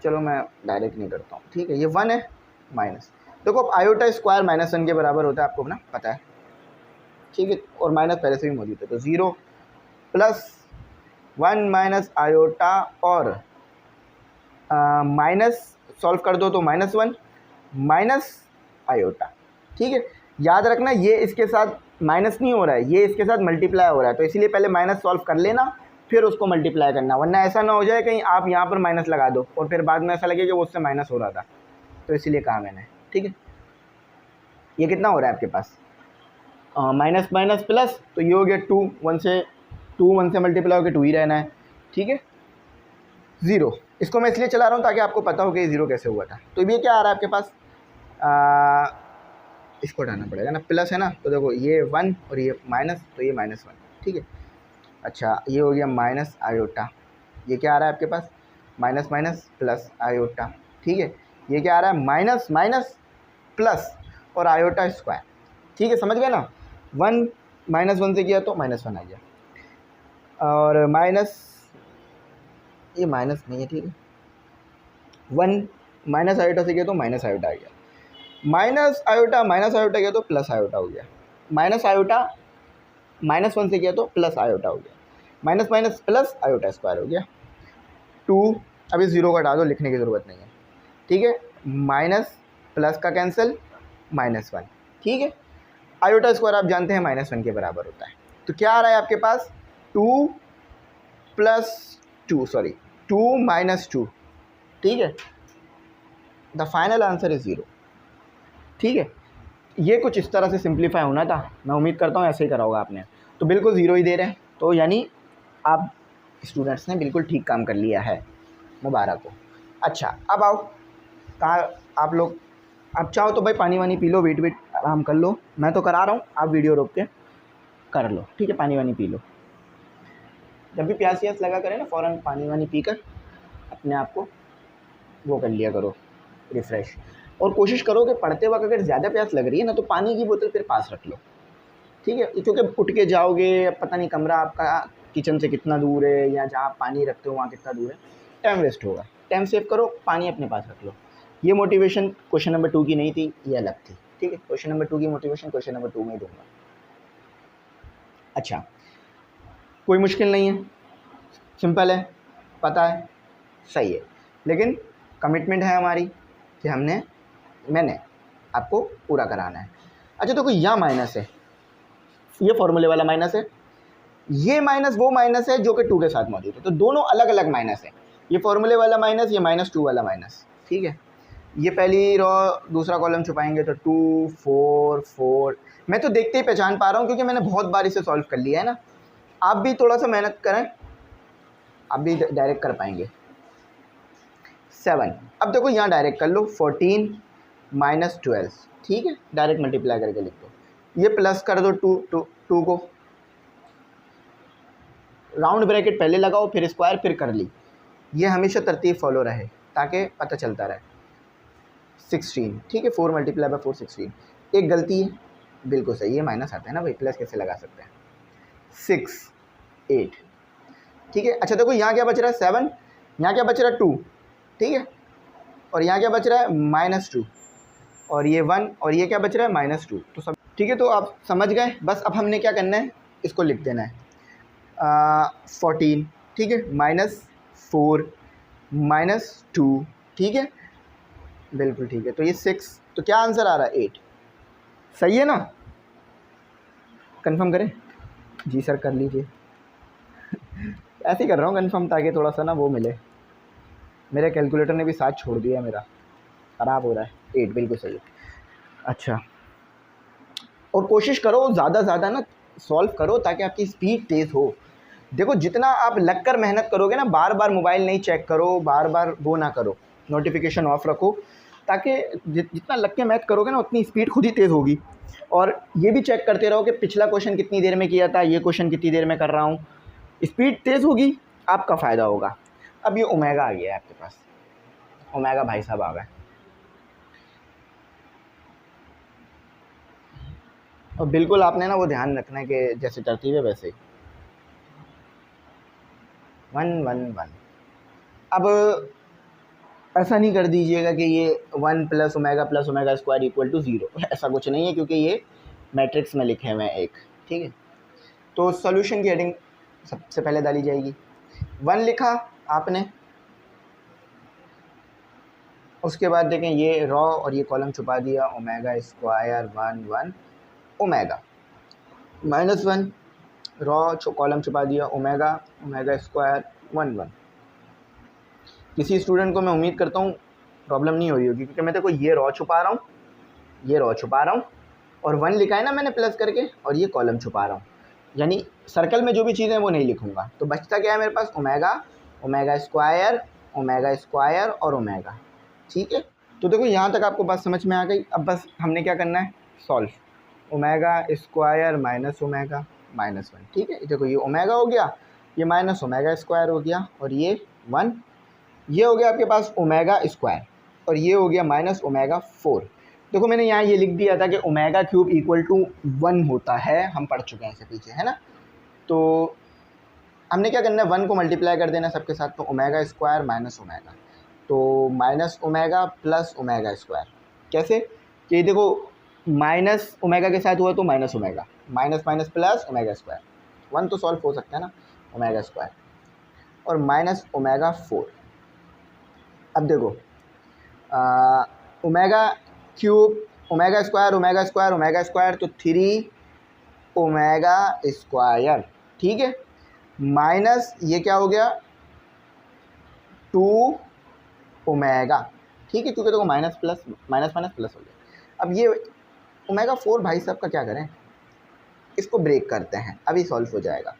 चलो मैं डायरेक्ट नहीं करता हूँ, ठीक है, ये 1 है माइनस। देखो अब आयोटा स्क्वायर -1 के बराबर होता है, आपको ना पता है, ठीक है, और माइनस पहले से भी मौजूद है। तो 0 प्लस 1 माइनस आयोटा, और माइनस सॉल्व कर दो तो -1 माइनस आयोटा, ठीक है। याद रखना ये इसके साथ माइनस नहीं हो रहा है, ये इसके साथ मल्टीप्लाई हो रहा है, तो इसीलिए पहले माइनस सॉल्व कर लेना, फिर उसको मल्टीप्लाई करना, वरना ऐसा ना हो जाए कहीं आप यहाँ पर माइनस लगा दो और फिर बाद में ऐसा लगे कि वो उससे माइनस हो रहा था, तो इसीलिए कहा मैंने, ठीक है। ये कितना हो रहा है आपके पास, माइनस माइनस प्लस, तो ये हो गया 2 1 से मल्टीप्लाई होकर 2 ही रहना है, ठीक है। 0, इसको मैं इसलिए चला रहा हूँ ताकि आपको पता हो कि ये 0 कैसे हुआ था। तो ये क्या आ रहा है आपके पास, इसको हटाना पड़ेगा ना, प्लस है ना, तो देखो ये 1 और ये माइनस, तो ये -1, ठीक है। अच्छा ये हो गया माइनस आयोटा, ये क्या आ रहा है आपके पास, माइनस माइनस प्लस आयोटा, ठीक है। ये क्या आ रहा है, माइनस माइनस प्लस और आयोटा स्क्वायर, ठीक है, समझ गए ना। 1 -1 से किया तो -1 आ गया, और माइनस, ये माइनस नहीं है, ठीक है, 1 माइनस आयोटा से किया तो माइनस आयोटा आ गया, माइनस आयोटा किया तो प्लस आयोटा हो गया, माइनस आयोटा -1 से किया तो प्लस आयोटा हो गया, minus minus plus iota square हो गया। 2, अभी 0 को हटा दो, लिखने की ज़रूरत नहीं है, ठीक है। माइनस प्लस का कैंसिल, -1, ठीक है। आयोटा स्क्वायर आप जानते हैं -1 के बराबर होता है, तो क्या आ रहा है आपके पास, 2 माइनस 2, ठीक है। द फाइनल आंसर इज़ 0, ठीक है। ये कुछ इस तरह से सिंप्लीफाई होना था, मैं उम्मीद करता हूँ ऐसे ही करा होगा आपने। तो बिल्कुल 0 ही दे रहे हैं, तो यानी आप स्टूडेंट्स ने बिल्कुल ठीक काम कर लिया है, मुबारक हो। अच्छा अब आओ, कहाँ आप लोग, आप चाहो तो भाई पानी वानी पी लो, वेट आराम कर लो, मैं तो करा रहा हूँ, आप वीडियो रोक के कर लो, ठीक है, पानी वानी पी लो। जब भी प्यास व्यास लगा करें ना, फ़ौरन पानी वानी पीकर अपने आप को वो कर लिया करो, रिफ़्रेश। और कोशिश करो कि पढ़ते वक्त अगर ज़्यादा प्यास लग रही है ना, तो पानी की बोतल फिर पास रख लो, ठीक है, क्योंकि उठ के जाओगे, पता नहीं कमरा आपका किचन से कितना दूर है, या जहाँ आप पानी रखते हो वहाँ कितना दूर है, टाइम वेस्ट होगा। टाइम सेव करो, पानी अपने पास रख लो। ये मोटिवेशन क्वेश्चन नंबर 2 की नहीं थी, ये अलग थी, ठीक है। क्वेश्चन नंबर 2 की मोटिवेशन क्वेश्चन नंबर 2 में ही दूंगा। अच्छा, कोई मुश्किल नहीं है, सिंपल है, पता है, सही है, लेकिन कमिटमेंट है हमारी कि मैंने आपको पूरा कराना है। अच्छा देखो यहाँ माइनस है, ये फॉर्मूले वाला माइनस है, ये माइनस वो माइनस है जो कि 2 के साथ मौजूद है, तो दोनों अलग अलग माइनस है। ये फॉर्मूले वाला माइनस, ये -2 वाला माइनस, ठीक है। ये पहली रो दूसरा कॉलम छुपाएंगे तो 2 4 4। मैं तो देखते ही पहचान पा रहा हूँ क्योंकि मैंने बहुत बार इसे सॉल्व कर लिया है ना। आप भी थोड़ा सा मेहनत करें, आप भी डायरेक्ट कर पाएंगे। 7, अब देखो यहाँ डायरेक्ट कर लो, 14 - 12, ठीक है, डायरेक्ट मल्टीप्लाई करके लिख दो। ये प्लस कर दो 2 को, राउंड ब्रैकेट पहले लगाओ फिर स्क्वायर फिर कर ली। ये हमेशा तरतीब फॉलो रहे ताकि पता चलता रहे। 16, ठीक है, 4 × 4 16। एक गलती है, बिल्कुल सही है, माइनस आता है ना भाई, प्लस कैसे लगा सकते हैं। 6 8, ठीक है। अच्छा देखो यहाँ क्या बच रहा है 7, यहाँ क्या बच रहा है 2, ठीक है, और यहाँ क्या बच रहा है -2, और ये 1, और ये क्या बच रहा है -2, तो सब ठीक है। तो आप समझ गए, बस अब हमने क्या करना है, इसको लिख देना है 14, ठीक है, -4 -2, ठीक है, बिल्कुल ठीक है। तो ये 6, तो क्या आंसर आ रहा है 8, सही है ना। कंफर्म करें? जी सर कर लीजिए। ऐसे ही कर रहा हूँ कंफर्म ताकि थोड़ा सा ना वो मिले। मेरे कैलकुलेटर ने भी साथ छोड़ दिया, मेरा ख़राब हो रहा है। 8 बिल्कुल सही है। अच्छा, और कोशिश करो ज़्यादा ज़्यादा ना सॉल्व करो ताकि आपकी स्पीड तेज़ हो। देखो जितना आप लग कर मेहनत करोगे ना, बार बार मोबाइल नहीं चेक करो, बार बार वो ना करो, नोटिफिकेशन ऑफ रखो, ताकि जितना लग के मैथ करोगे ना उतनी स्पीड खुद ही तेज़ होगी। और ये भी चेक करते रहो कि पिछला क्वेश्चन कितनी देर में किया था, ये क्वेश्चन कितनी देर में कर रहा हूँ। स्पीड तेज़ होगी, आपका फ़ायदा होगा। अब ये ओमेगा आ गया है आपके पास, ओमेगा भाई साहब आ गए। और बिल्कुल आपने ना वो ध्यान रखना है कि जैसे तरतीब है वैसे 1 1 1। अब ऐसा नहीं कर दीजिएगा कि ये 1 + ओमेगा + ओमेगा² = 0, ऐसा कुछ नहीं है क्योंकि ये मैट्रिक्स में लिखे हुए हैं एक, ठीक है। तो सॉल्यूशन की हेडिंग सबसे पहले डाली जाएगी। 1 लिखा आपने, उसके बाद देखें ये रॉ और ये कॉलम छुपा दिया, ओमेगा² 1 1 ओमेगा, -1 रॉ कॉलम छुपा दिया, ओमेगा² 1 1। किसी स्टूडेंट को मैं उम्मीद करता हूँ प्रॉब्लम नहीं हो रही होगी क्योंकि मैं देखो ये रॉ छुपा रहा हूँ, ये रॉ छुपा रहा हूँ, और 1 लिखा है ना मैंने प्लस करके, और ये कॉलम छुपा रहा हूँ। यानी सर्कल में जो भी चीज़ें वो नहीं लिखूँगा। तो बचता क्या है मेरे पास, ओमेगा, ओमेगा² और ओमेगा, ठीक है। तो देखो यहाँ तक आपको बात समझ में आ गई। अब बस हमने क्या करना है, सॉल्व। ओमेगा² - ओमेगा -1, ठीक है। देखो ये ओमेगा हो गया, ये -ओमेगा² हो गया, और ये 1, ये हो गया आपके पास ओमेगा², और ये हो गया -ओमेगा4। देखो मैंने यहाँ ये लिख दिया था कि ओमेगा³ = 1 होता है, हम पढ़ चुके हैं इससे पीछे, है ना। तो हमने क्या करना है, 1 को मल्टीप्लाई कर देना सबके साथ, तो ओमेगा² - ओमेगा, तो -ओमेगा + ओमेगा²। कैसे कि देखो माइनस ओमेगा के साथ हुआ तो -ओमेगा, माइनस प्लस ओमेगा², 1 तो सॉल्व हो सकता है ना, ओमेगा² और -ओमेगा4। अब देखो ओमेगा³ ओमेगा², तो 3 ओमेगा², ठीक है, माइनस ये क्या हो गया 2 ओमेगा, ठीक है, क्योंकि देखो माइनस प्लस हो गया। अब ये ओमेगा4 भाई साहब का क्या करें, इसको ब्रेक करते हैं, अभी सॉल्व हो जाएगा।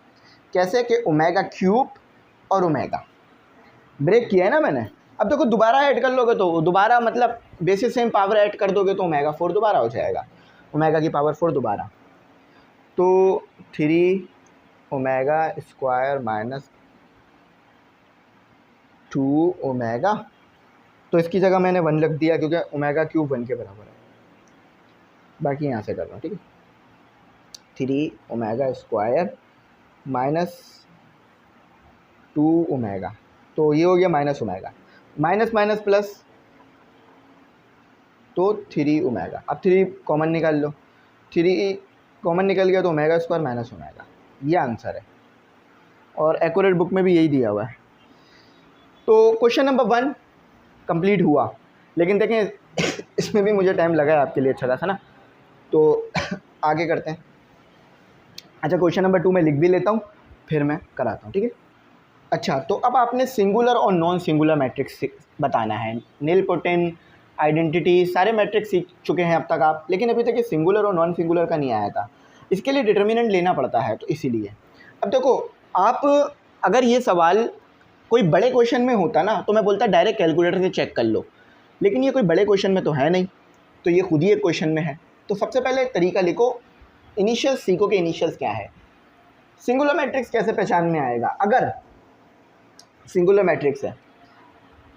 कैसे कि ओमेगा³ और ओमेगा ब्रेक किया है ना मैंने। अब देखो दोबारा ऐड कर लोगे तो दोबारा मतलब बेसिस सेम पावर ऐड कर दोगे तो ओमेगा4 दोबारा हो जाएगा, ओमेगा की पावर 4 दोबारा, तो 3 ओमेगा² -2 ओमेगा। तो इसकी जगह मैंने 1 लिख दिया क्योंकि ओमेगा³ 1 के बराबर है। बाकी यहाँ से कर रहा हूँ, ठीक है। 3 ओमेगा² -2 ओमेगा, तो ये हो गया -ओमेगा, माइनस प्लस, तो 3 ओमेगा। अब 3 कॉमन निकाल लो, 3 कॉमन निकल गया तो ओमेगा² -ओमेगा, ये आंसर है, और एक्यूरेट बुक में भी यही दिया हुआ है। तो क्वेश्चन नंबर 1 कंप्लीट हुआ, लेकिन देखें इसमें भी मुझे टाइम लगा है आपके लिए अच्छा खासा ना, तो आगे करते हैं। अच्छा क्वेश्चन नंबर 2 मैं लिख भी लेता हूँ फिर मैं कराता हूँ, ठीक है। अच्छा, तो अब आपने सिंगुलर और नॉन सिंगुलर मैट्रिक्स बताना है। निलपोटेंट, आइडेंटिटी, सारे मैट्रिक्स सीख चुके हैं अब तक आप, लेकिन अभी तक ये सिंगुलर और नॉन सिंगुलर का नहीं आया था। इसके लिए डिटर्मिनेंट लेना पड़ता है, तो इसीलिए। अब देखो, आप अगर ये सवाल कोई बड़े क्वेश्चन में होता ना, तो मैं बोलता डायरेक्ट कैलकुलेटर से चेक कर लो, लेकिन ये कोई बड़े क्वेश्चन में तो है नहीं, तो ये खुद ही एक क्वेश्चन में है। तो सबसे पहले एक तरीका लिखो, इनिशियल्स सीखो कि इनिशियल्स क्या है। सिंगुलर मैट्रिक्स कैसे पहचान में आएगा? अगर सिंगुलर मैट्रिक्स है,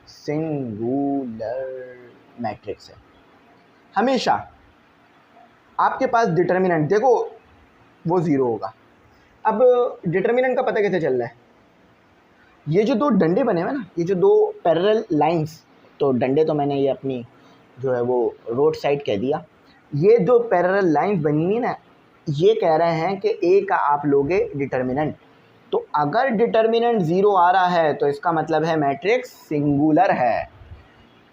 सिंगुलर मैट्रिक्स है, हमेशा आपके पास डिटर्मिनेंट देखो वो ज़ीरो होगा। अब डिटर्मिनेंट का पता कैसे चल रहा है? ये जो दो डंडे बने हुए ना, ये जो दो पैरेलल लाइंस, तो डंडे तो मैंने ये अपनी जो है वो रोड साइड कह दिया, ये दो पैरेलल लाइंस बनी हुई ना, ये कह रहे हैं कि ए का आप लोगे डिटर्मिनेंट। तो अगर डिटर्मिनेंट ज़ीरो आ रहा है तो इसका मतलब है मैट्रिक्स सिंगुलर है।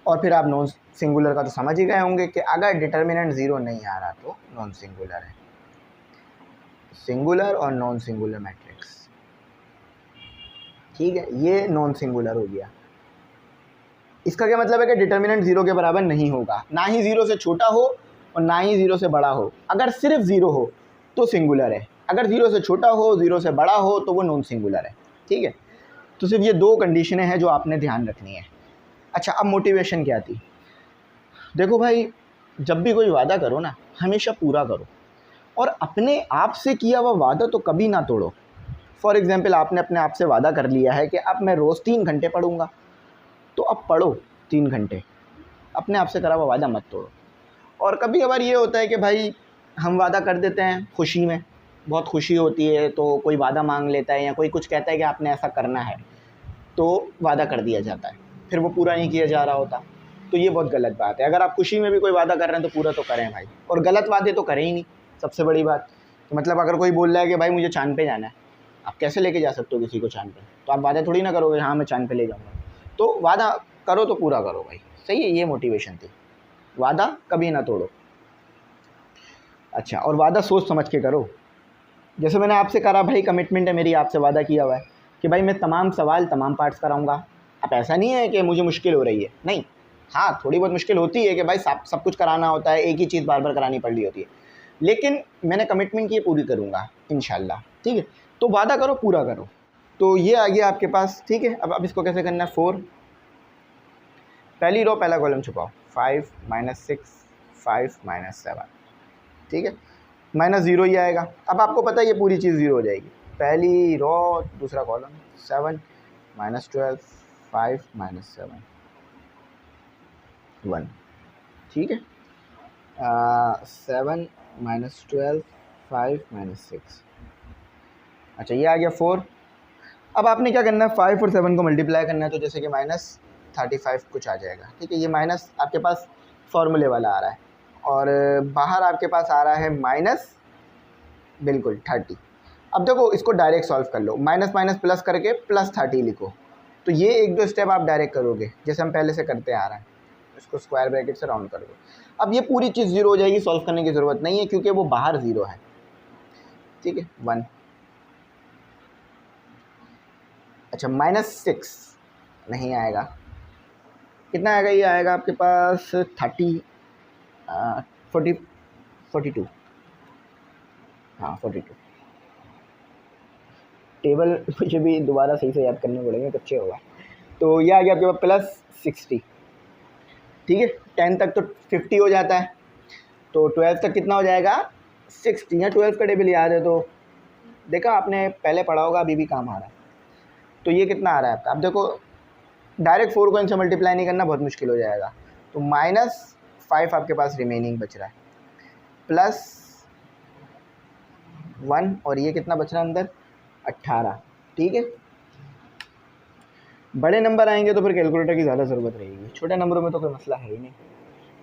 और फिर आप नॉन सिंगुलर का तो समझ ही गए होंगे कि अगर डिटर्मिनेंट ज़ीरो नहीं आ रहा तो नॉन सिंगुलर है। सिंगुलर और नॉन सिंगुलर मैट्रिक्स, ठीक है, ये नॉन सिंगुलर हो गया। इसका क्या मतलब है कि डिटर्मिनेंट ज़ीरो के बराबर नहीं होगा, ना ही ज़ीरो से छोटा हो और ना ही ज़ीरो से बड़ा हो। अगर सिर्फ ज़ीरो हो तो सिंगुलर है, अगर ज़ीरो से छोटा हो, ज़ीरो से बड़ा हो, तो वो नॉन सिंगुलर है, ठीक है। तो सिर्फ ये दो कंडीशनें हैं जो आपने ध्यान रखनी है। अच्छा, अब मोटिवेशन क्या थी? देखो भाई, जब भी कोई वादा करो ना, हमेशा पूरा करो, और अपने आप से किया हुआ वादा तो कभी ना तोड़ो। फॉर एग्ज़ाम्पल, आपने अपने आप से वादा कर लिया है कि अब मैं रोज़ 3 घंटे पढ़ूँगा, तो अब पढ़ो 3 घंटे, अपने आप से करा हुआ वादा मत तोड़ो। और कभी कभार ये होता है कि भाई हम वादा कर देते हैं खुशी में, बहुत खुशी होती है तो कोई वादा मांग लेता है या कोई कुछ कहता है कि आपने ऐसा करना है, तो वादा कर दिया जाता है, फिर वो पूरा नहीं किया जा रहा होता। तो ये बहुत गलत बात है। अगर आप खुशी में भी कोई वादा कर रहे हैं तो पूरा तो करें भाई, और गलत वादे तो करें ही नहीं, सबसे बड़ी बात। तो मतलब अगर कोई बोल रहा है कि भाई मुझे चाँद पे जाना है, आप कैसे लेके जा सकते हो किसी को चाँद पे? तो आप वादा थोड़ी ना करोगे हाँ मैं चाँद पे ले जाऊँगा। तो वादा करो तो पूरा करो भाई, सही है, ये मोटिवेशन थी, वादा कभी ना तोड़ो। अच्छा, और वादा सोच समझ के करो। जैसे मैंने आपसे करा भाई, कमिटमेंट है मेरी, आपसे वादा किया हुआ है कि भाई मैं तमाम सवाल तमाम पार्ट्स कराऊंगा। अब ऐसा नहीं है कि मुझे मुश्किल हो रही है, नहीं, हाँ थोड़ी बहुत मुश्किल होती है कि भाई सब कुछ कराना होता है, एक ही चीज़ बार बार करानी पड़ रही होती है, लेकिन मैंने कमिटमेंट की पूरी करूँगा इंशाल्लाह, ठीक है। तो वादा करो, पूरा करो। तो ये आ गया आपके पास, ठीक है। अब इसको कैसे करना है? 4, पहली रो पहला कॉलम छुपाओ, 5 - 6 5 - 7, ठीक है, -0 ही आएगा। अब आपको पता है ये पूरी चीज़ 0 हो जाएगी। पहली रो दूसरा कॉलम, 7 - 12 5 - 7 1, ठीक है। 7 - 12 5 - 6, अच्छा ये आ गया 4। अब आपने क्या करना है, 5 और 7 को मल्टीप्लाई करना है, तो जैसे कि -35 कुछ आ जाएगा, ठीक है। ये माइनस आपके पास फॉर्मूले वाला आ रहा है, और बाहर आपके पास आ रहा है माइनस बिल्कुल 30। अब देखो इसको डायरेक्ट सॉल्व कर लो, माइनस माइनस प्लस करके +30 लिखो। तो ये एक दो स्टेप आप डायरेक्ट करोगे जैसे हम पहले से करते आ रहे हैं, इसको स्क्वायर ब्रैकेट से राउंड कर दो। अब ये पूरी चीज़ 0 हो जाएगी, सॉल्व करने की ज़रूरत नहीं है क्योंकि वो बाहर 0 है, ठीक है। 1, अच्छा -6 नहीं आएगा, कितना आएगा? ये आएगा आपके पास 30 42, हाँ 42। टेबल मुझे भी दोबारा सही से याद करने पड़ेंगे, कच्चे होगा। तो ये आ गया आपके पास +60, ठीक है। 10 तक तो 50 हो जाता है, तो 12 तक कितना हो जाएगा? 60। या 12 का टेबल याद है तो देखा आपने, पहले पढ़ा होगा, अभी भी काम आ रहा है। तो ये कितना आ रहा है आपका? अब देखो डायरेक्ट 4 को इनसे मल्टीप्लाई नहीं करना, बहुत मुश्किल हो जाएगा। तो -5 आपके पास रिमेनिंग बच रहा है, +1, और ये कितना बच रहा है अंदर? 18, ठीक है। बड़े नंबर आएंगे तो फिर कैलकुलेटर की ज़्यादा ज़रूरत रहेगी, छोटे नंबरों में तो कोई मसला है ही नहीं।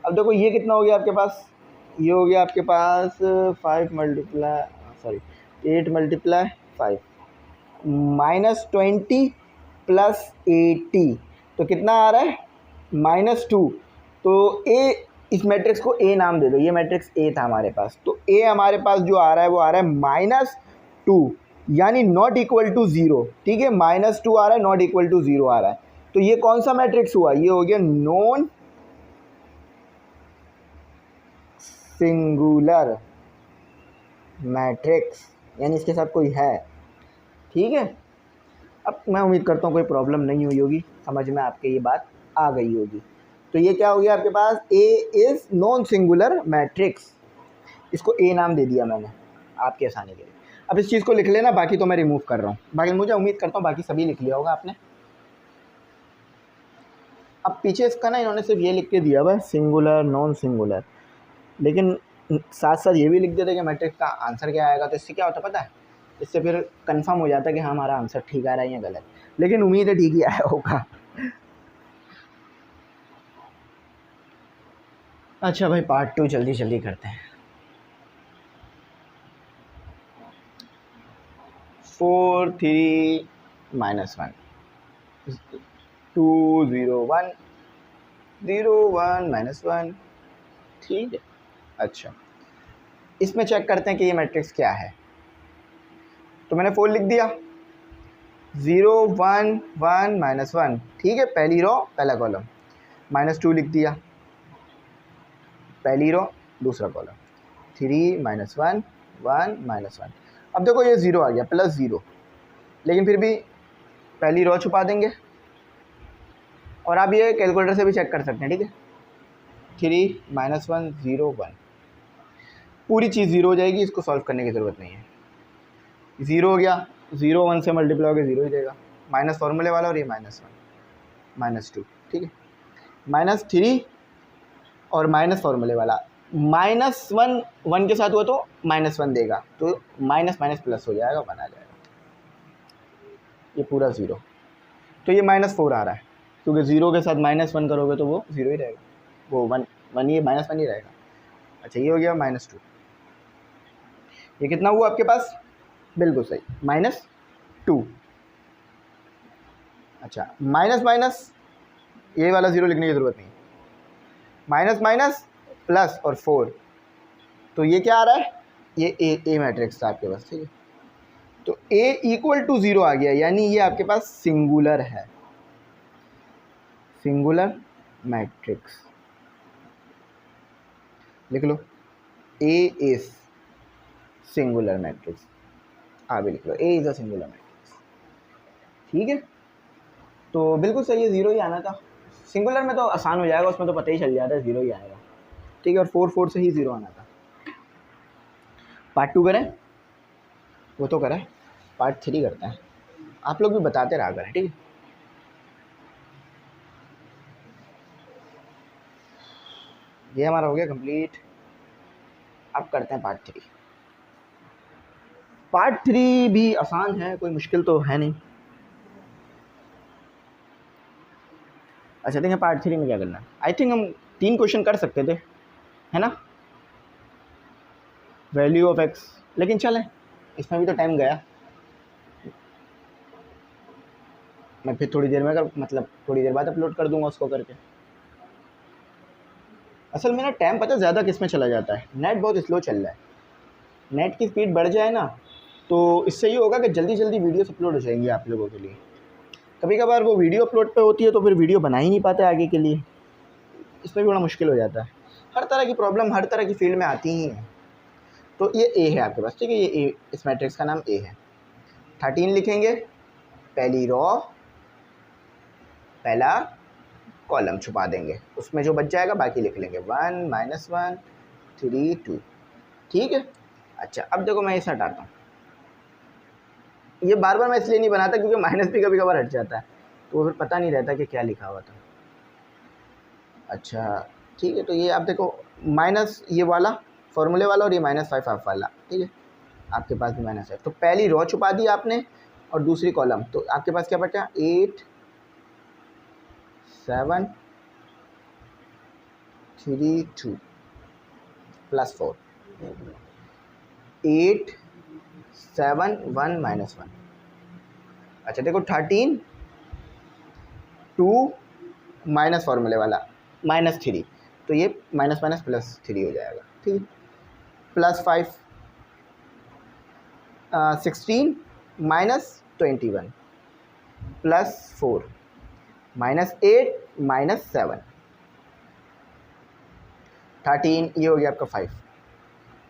अब देखो ये कितना हो गया आपके पास? ये हो गया आपके पास 8 × 5 -20 + 80, तो कितना आ रहा है? -2। तो ए, इस मैट्रिक्स को ए नाम दे दो, ये मैट्रिक्स ए था हमारे पास, तो ए हमारे पास जो आ रहा है वो आ रहा है -2, यानी नॉट इक्वल टू ज़ीरो, ठीक है, -2 आ रहा है, नॉट इक्वल टू ज़ीरो आ रहा है, तो ये कौन सा मैट्रिक्स हुआ, ये हो गया नॉन सिंगुलर मैट्रिक्स, यानी इसके साथ कोई है, ठीक है। अब मैं उम्मीद करता हूँ कोई प्रॉब्लम नहीं हुई होगी, समझ में आपके ये बात आ गई होगी। तो ये क्या हो गया आपके पास, A is non singular matrix, इसको ए नाम दे दिया मैंने आपके आसानी के लिए। अब इस चीज़ को लिख लेना, बाकी तो मैं रिमूव कर रहा हूँ, बाकी मुझे उम्मीद करता हूँ बाकी सभी लिख लिया होगा आपने। अब पीछे इसका ना इन्होंने सिर्फ ये लिख के दिया हुआ है सिंगुलर नॉन सिंगुलर, लेकिन साथ साथ ये भी लिख देते कि मैट्रिक्स का आंसर क्या आएगा, तो इससे क्या होता है पता है, इससे फिर कंफर्म हो जाता है कि हाँ हमारा आंसर ठीक आ रहा है या गलत, लेकिन उम्मीद है ठीक ही आया होगा। अच्छा भाई पार्ट 2 जल्दी जल्दी करते हैं। 4 3 -1 2 0 1 0 1 -1, ठीक है। अच्छा इसमें चेक करते हैं कि ये मैट्रिक्स क्या है, तो मैंने 4 लिख दिया, 0 1 1 -1, ठीक है, पहली रो पहला कॉलम, -2 लिख दिया, पहली रो दूसरा कॉलम, 3 -1 1 -1। अब देखो ये 0 आ गया +0, लेकिन फिर भी पहली रो छुपा देंगे, और आप ये कैलकुलेटर से भी चेक कर सकते हैं, ठीक है। 3 -1 0 1, पूरी चीज़ 0 हो जाएगी, इसको सॉल्व करने की ज़रूरत नहीं है। 0 हो गया, 0 1 से मल्टीप्लाई हो गया 0 ही देगा, माइनस फॉर्मूले वाला, और ये -1 -2, ठीक है, -3 और माइनस फॉर्मूले वाला, -1 1 के साथ हुआ तो -1 देगा, तो माइनस माइनस प्लस हो जाएगा, 1 आ जाएगा, ये पूरा 0। तो ये -4 आ रहा है, क्योंकि 0 के साथ -1 करोगे तो वो 0 ही रहेगा, वो 1 ये -1 ही रहेगा। अच्छा ये हो गया -2, ये कितना हुआ आपके पास, बिल्कुल सही, -2। अच्छा माइनस माइनस, ये वाला 0 लिखने की ज़रूरत नहीं, माइनस माइनस प्लस और 4, तो ये क्या आ रहा है, ये ए मैट्रिक्स था आपके पास, ठीक है। तो ए इक्वल टू 0 आ गया, यानी ये आपके पास सिंगुलर है, सिंगुलर मैट्रिक्स, लिख लो, ए इज सिंगुलर मैट्रिक्स, भी लिख लो, ए इज अ सिंगुलर मैट्रिक्स, ठीक है। तो बिल्कुल सही है, 0 ही आना था, सिंगुलर में तो आसान हो जाएगा, उसमें तो पता ही चल जाता है 0 ही आएगा, ठीक है, और 4 से ही 0 आना था। पार्ट 2 करें, वो तो करें, पार्ट 3 करते हैं, आप लोग भी बताते रहा करें, ठीक है। ये हमारा हो गया कंप्लीट, अब करते हैं पार्ट 3। पार्ट 3 भी आसान है, कोई मुश्किल तो है नहीं। अच्छा देखें पार्ट 3 में क्या करना है, आई थिंक हम 3 क्वेश्चन कर सकते थे, है ना, वैल्यू ऑफ एक्स, लेकिन चलें इसमें भी तो टाइम गया, मैं फिर थोड़ी देर में मतलब थोड़ी देर बाद अपलोड कर दूंगा उसको करके। असल में ना टाइम पता ज़्यादा किस में चला जाता है, नेट बहुत स्लो चल रहा है, नेट की स्पीड बढ़ जाए ना तो इससे ये होगा कि जल्दी जल्दी वीडियोस अपलोड हो जाएंगी आप लोगों के लिए। कभी कभार वो वीडियो अपलोड पे होती है तो फिर वीडियो बना ही नहीं पाते आगे के लिए, इसमें भी बड़ा मुश्किल हो जाता है, हर तरह की प्रॉब्लम हर तरह की फील्ड में आती ही है। तो ये ए है आपके पास, ठीक है, ये ए, इस मैट्रिक्स का नाम ए है। 13 लिखेंगे, पहली रो पहला कॉलम छुपा देंगे, उसमें जो बच जाएगा बाकी लिख लेंगे, 1 -1 3 2, ठीक है। अच्छा अब देखो मैं इसे हटाता हूँ, ये बार बार मैं इसलिए नहीं बनाता क्योंकि माइनस भी कभी कभार हट जाता है, तो वो फिर पता नहीं रहता कि क्या लिखा हुआ था। अच्छा ठीक है, तो ये आप देखो माइनस ये वाला फॉर्मूले वाला, और ये -5 हाफ वाला, ठीक है, आपके पास भी -5, तो पहली रो छुपा दी आपने और दूसरी कॉलम, तो आपके पास क्या बचा, 8 7 3 2 +4, 8 7 1 -1। अच्छा देखो 13 2 माइनस फॉर्मूले वाला -3, तो ये माइनस माइनस +3 हो जाएगा, ठीक है, +5 16 -21 +4 -8 -7 13, ये हो गया आपका 5,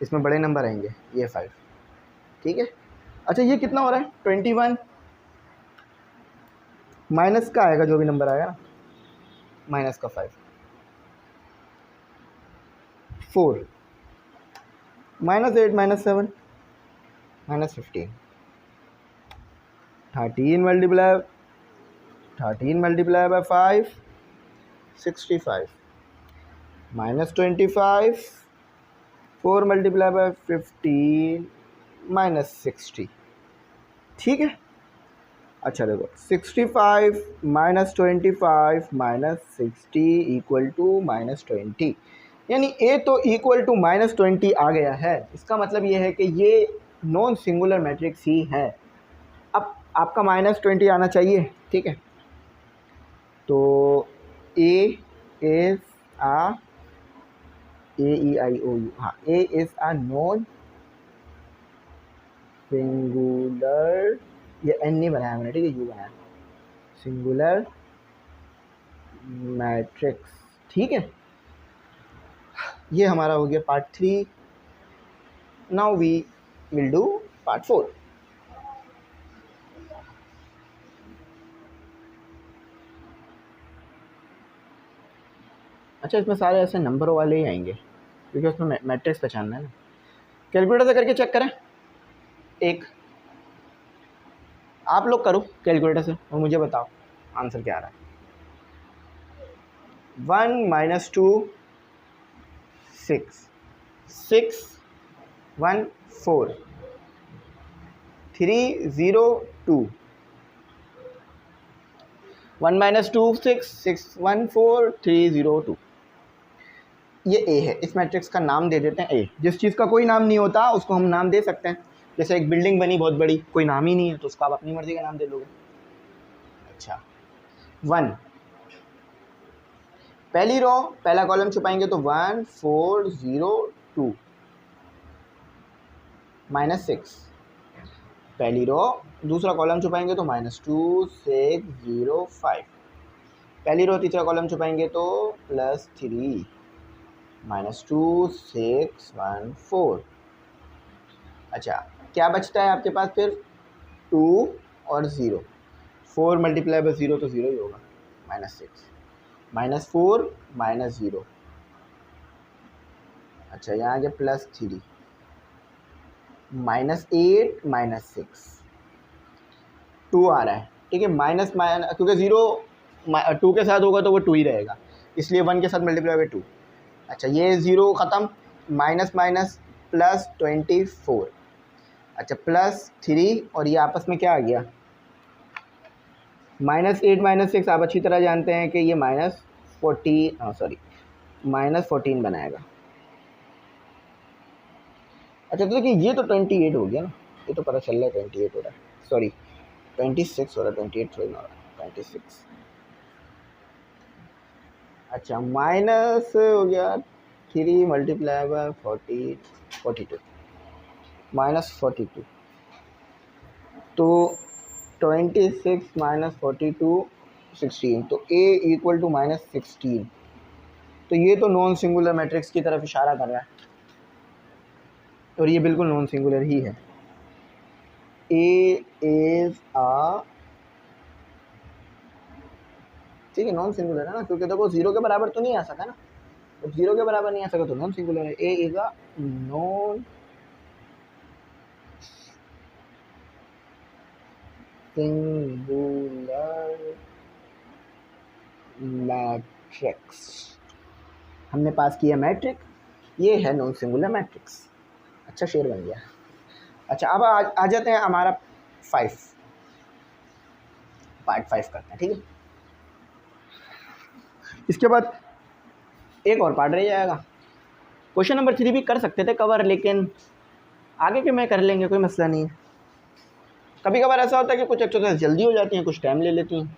इसमें बड़े नंबर आएंगे, ये 5, ठीक है। अच्छा ये कितना हो रहा है, 21 माइनस का आएगा, जो भी नंबर आएगा ना, माइनस का 5, 4 -8 -7 -15, 13 मल्टीप्लाई बाय 5 65 -25 4 मल्टीप्लाई बाय 15 -60, ठीक है। अच्छा देखो 65 -25 -60 इक्वल टू -20, यानी ए तो इक्वल टू -20 आ गया है। इसका मतलब ये है कि ये नॉन सिंगुलर मैट्रिक्स ही है। अब आपका -20 आना चाहिए, ठीक है। तो ए इज़ आ AEIOU, हाँ, A is a non singular, ये एन नहीं बनाया मैंने, ठीक है, यू बनाया, सिंगुलर मैट्रिक्स, ठीक है। ये हमारा हो गया part 3। Now we will do part 4। अच्छा इसमें सारे ऐसे नंबरों वाले ही आएंगे क्योंकि उसमें मैट्रिक्स पहचानना है ना। कैलकुलेटर से करके चेक करें, एक आप लोग करो कैलकुलेटर से और मुझे बताओ आंसर क्या आ रहा है। 1 - 2 6 6 1 4 3 0 2 1 - 2 6 6 1 4 3 0 2। ये ए है, इस मैट्रिक्स का नाम दे देते हैं ए। जिस चीज़ का कोई नाम नहीं होता उसको हम नाम दे सकते हैं। जैसे एक बिल्डिंग बनी बहुत बड़ी, कोई नाम ही नहीं है तो उसका आप अपनी मर्जी का नाम दे दोगे। अच्छा 1, पहली रो पहला कॉलम छुपाएंगे तो 1 4 0 2 -6, पहली रो दूसरा कॉलम छुपाएंगे तो -2 6 0 5, पहली रो तीसरा कॉलम छुपाएंगे तो +3 -2 6 1 4। अच्छा क्या बचता है आपके पास फिर, 2 और 0, 4 मल्टीप्लाई बाय 0 तो 0 ही होगा, -6 -4 -0। अच्छा यहाँ आ गया +3 -8 -6 2 आ रहा है, ठीक है। माइनस क्योंकि 0 2 के साथ होगा तो वो 2 ही रहेगा, इसलिए 1 के साथ मल्टीप्लाई बाय 2। अच्छा ये 0 ख़त्म, माइनस माइनस +24, अच्छा +3 और ये आपस में क्या आ गया, -8 -6 आप अच्छी तरह जानते हैं कि ये -14 बनाएगा। अच्छा तो देखिए ये तो 28 हो गया ना, ये तो पता चल रहा है 28 हो रहा है, सॉरी 26 हो रहा है, 28 थोड़ी ना हो रहा है, 26। अच्छा माइनस हो गया 3 मल्टीप्लाई बाय 42 -42, तो 26 -42 16, तो a इक्वल टू -16। तो ये तो नॉन सिंगुलर मैट्रिक्स की तरफ इशारा कर रहा है और ये बिल्कुल नॉन सिंगुलर ही है। a इज़ आ, ठीक है, नॉन सिंगुलर है ना, क्योंकि देखो 0 के बराबर तो नहीं आ सका ना, तो 0 के बराबर नहीं आ सका तो नॉन सिंगुलर है। a is a non singular matrix, हमने पास किया मैट्रिक, ये है नॉन सिंगुलर मैट्रिक्स। अच्छा शेर बन गया। अच्छा अब आ जाते हैं हमारा पार्ट 5 करते हैं, ठीक है। इसके बाद एक और पार्ट रह जाएगा। क्वेश्चन नंबर 3 भी कर सकते थे कवर, लेकिन आगे के में कर लेंगे, कोई मसला नहीं है। कभी कभार ऐसा होता है कि कुछ एक्सरसाइज जल्दी हो जाती हैं, कुछ टाइम ले लेती हैं।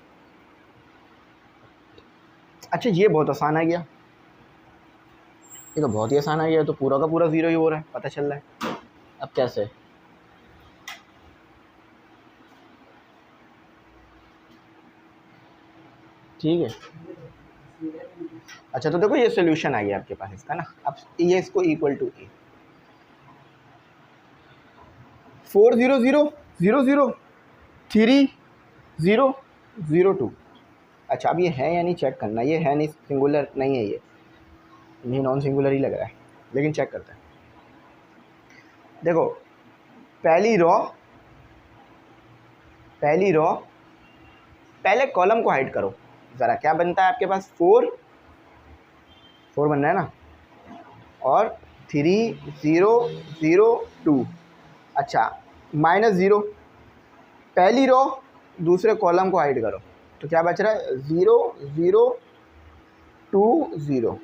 अच्छा ये बहुत आसान आ गया, ये तो बहुत ही आसान आ गया, तो पूरा का पूरा 0 ही हो रहा है, पता चल रहा है। अब कैसे, ठीक है। अच्छा तो देखो ये सोल्यूशन आ गया आपके पास इसका ना। अब ये इसको इक्वल टू ए 400000302। अच्छा अब ये है या नहीं चेक करना, ये है नहीं, सिंगुलर नहीं है, ये नॉन सिंगुलर ही लग रहा है, लेकिन चेक करते हैं। देखो पहली रो पहले कॉलम को हाइड करो ज़रा, क्या बनता है आपके पास, 4 बन रहा है ना, और 3002। अच्छा -0, पहली रो दूसरे कॉलम को हाइड करो तो क्या बच रहा है, 0020।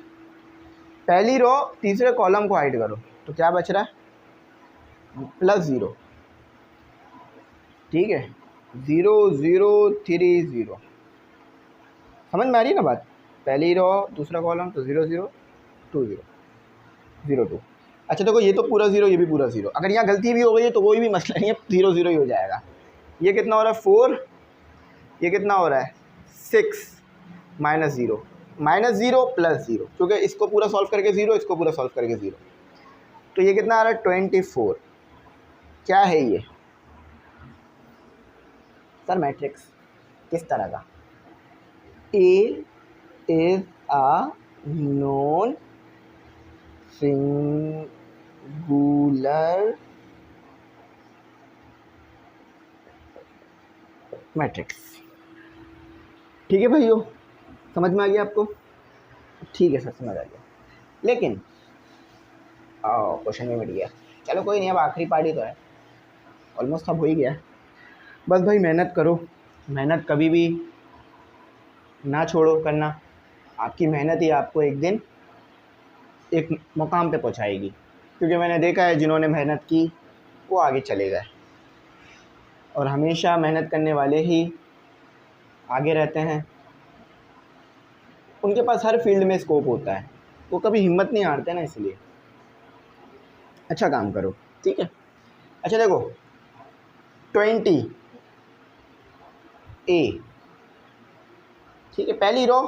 पहली रो तीसरे कॉलम को हाइड करो तो क्या बच रहा है, +0। ठीक है, 0030। समझ में आ रही है ना बात, पहली रो दूसरा कॉलम तो 002002। अच्छा देखो ये तो पूरा 0, ये भी पूरा 0, अगर यहाँ गलती भी हो गई है तो कोई भी मसला नहीं है, 0 ही हो जाएगा। ये कितना हो रहा है 4, ये कितना हो रहा है 6 -0 -0 +0, क्योंकि इसको पूरा सॉल्व करके 0, इसको पूरा सॉल्व करके 0, तो ये कितना आ रहा है 24। क्या है ये सर, मैट्रिक्स किस तरह का, A is a non singular matrix. ठीक है भाइयों, समझ में आ गया आपको, ठीक है सर समझ आ गया, लेकिन क्वेश्चन में मिट गया, चलो कोई नहीं, अब आखिरी पार्टी तो है, ऑलमोस्ट अब हो ही गया। बस भाई मेहनत करो, मेहनत कभी भी ना छोड़ो करना, आपकी मेहनत ही आपको एक दिन एक मुकाम पे पहुंचाएगी, क्योंकि मैंने देखा है जिन्होंने मेहनत की वो आगे चले गए, और हमेशा मेहनत करने वाले ही आगे रहते हैं, उनके पास हर फील्ड में स्कोप होता है, वो कभी हिम्मत नहीं हारते ना, इसलिए अच्छा काम करो, ठीक है। अच्छा देखो 20 A, ठीक है, पहली रो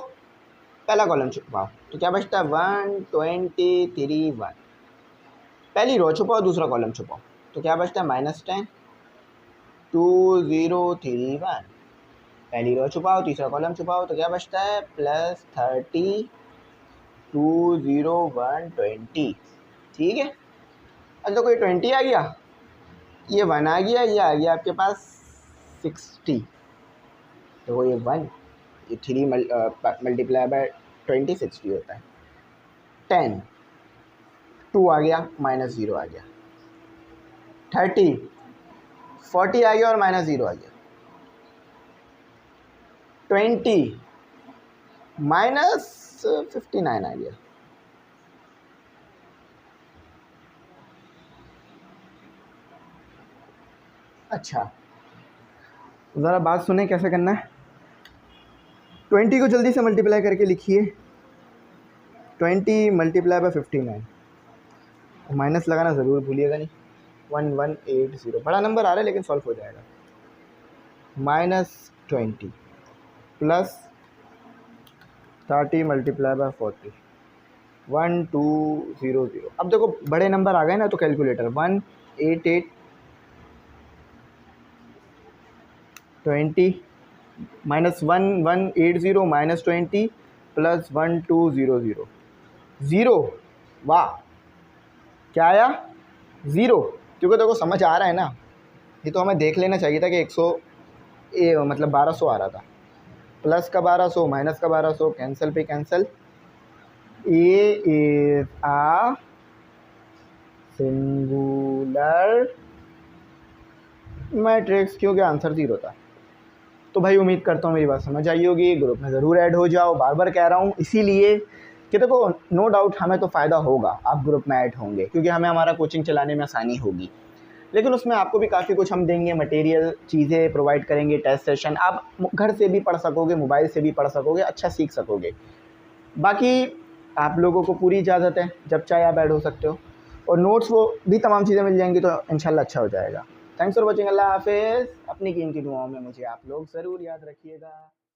पहला कॉलम छुपाओ तो क्या बचता है 123 1। पहली रो छुपाओ दूसरा कॉलम छुपाओ तो क्या बचता है -10 2031। पहली रो छुपाओ तीसरा कॉलम छुपाओ तो क्या बचता है +30 20120। ठीक है, अच्छा तो कोई 20 आ गया, ये 1 आ गया, ये आ गया आपके पास 60, तो ये 1, ये 3 मल्टीप्लाई बाय 20 60 होता है। 10 2 आ गया, -0 आ गया, 30 40 आ गया और -0 आ गया, 20 -59 आ गया। अच्छा ज़रा बात सुने कैसे करना है, 20 को जल्दी से मल्टीप्लाई करके लिखिए, 20 मल्टीप्लाई बाय 59, माइनस लगाना ज़रूर भूलिएगा नहीं, 1180 बड़ा नंबर आ रहा है लेकिन सॉल्व हो जाएगा, -20 +30 मल्टीप्लाई बाय 40 1200। अब देखो बड़े नंबर आ गए ना तो कैलकुलेटर 188 20 -1180 -20 +1200 0। वाह क्या आया 0, क्योंकि देखो समझ आ रहा है ना, ये तो हमें देख लेना चाहिए था कि 100 मतलब 1200 आ रहा था, प्लस का 1200 माइनस का 1200 कैंसिल पे cancel, A is a singular matrix, क्योंकि आंसर 0 था। तो भाई उम्मीद करता हूँ मेरी बात समझ आई होगी, ग्रुप में ज़रूर ऐड हो जाओ, बार बार कह रहा हूँ इसीलिए कि देखो नो डाउट हमें तो फ़ायदा होगा, आप ग्रुप में ऐड होंगे क्योंकि हमें हमारा कोचिंग चलाने में आसानी होगी, लेकिन उसमें आपको भी काफ़ी कुछ हम देंगे, मटेरियल चीज़ें प्रोवाइड करेंगे, टेस्ट सेशन आप घर से भी पढ़ सकोगे, मोबाइल से भी पढ़ सकोगे, अच्छा सीख सकोगे। बाकी आप लोगों को पूरी इजाज़त है, जब चाहे आप ऐड हो सकते हो, और नोट्स वो भी तमाम चीज़ें मिल जाएंगी तो इंशाल्लाह अच्छा हो जाएगा। थैंक्स फॉर वॉचिंग, अल्लाह हाफिज़। अपनी कीमती दुआओं में मुझे आप लोग ज़रूर याद रखिएगा।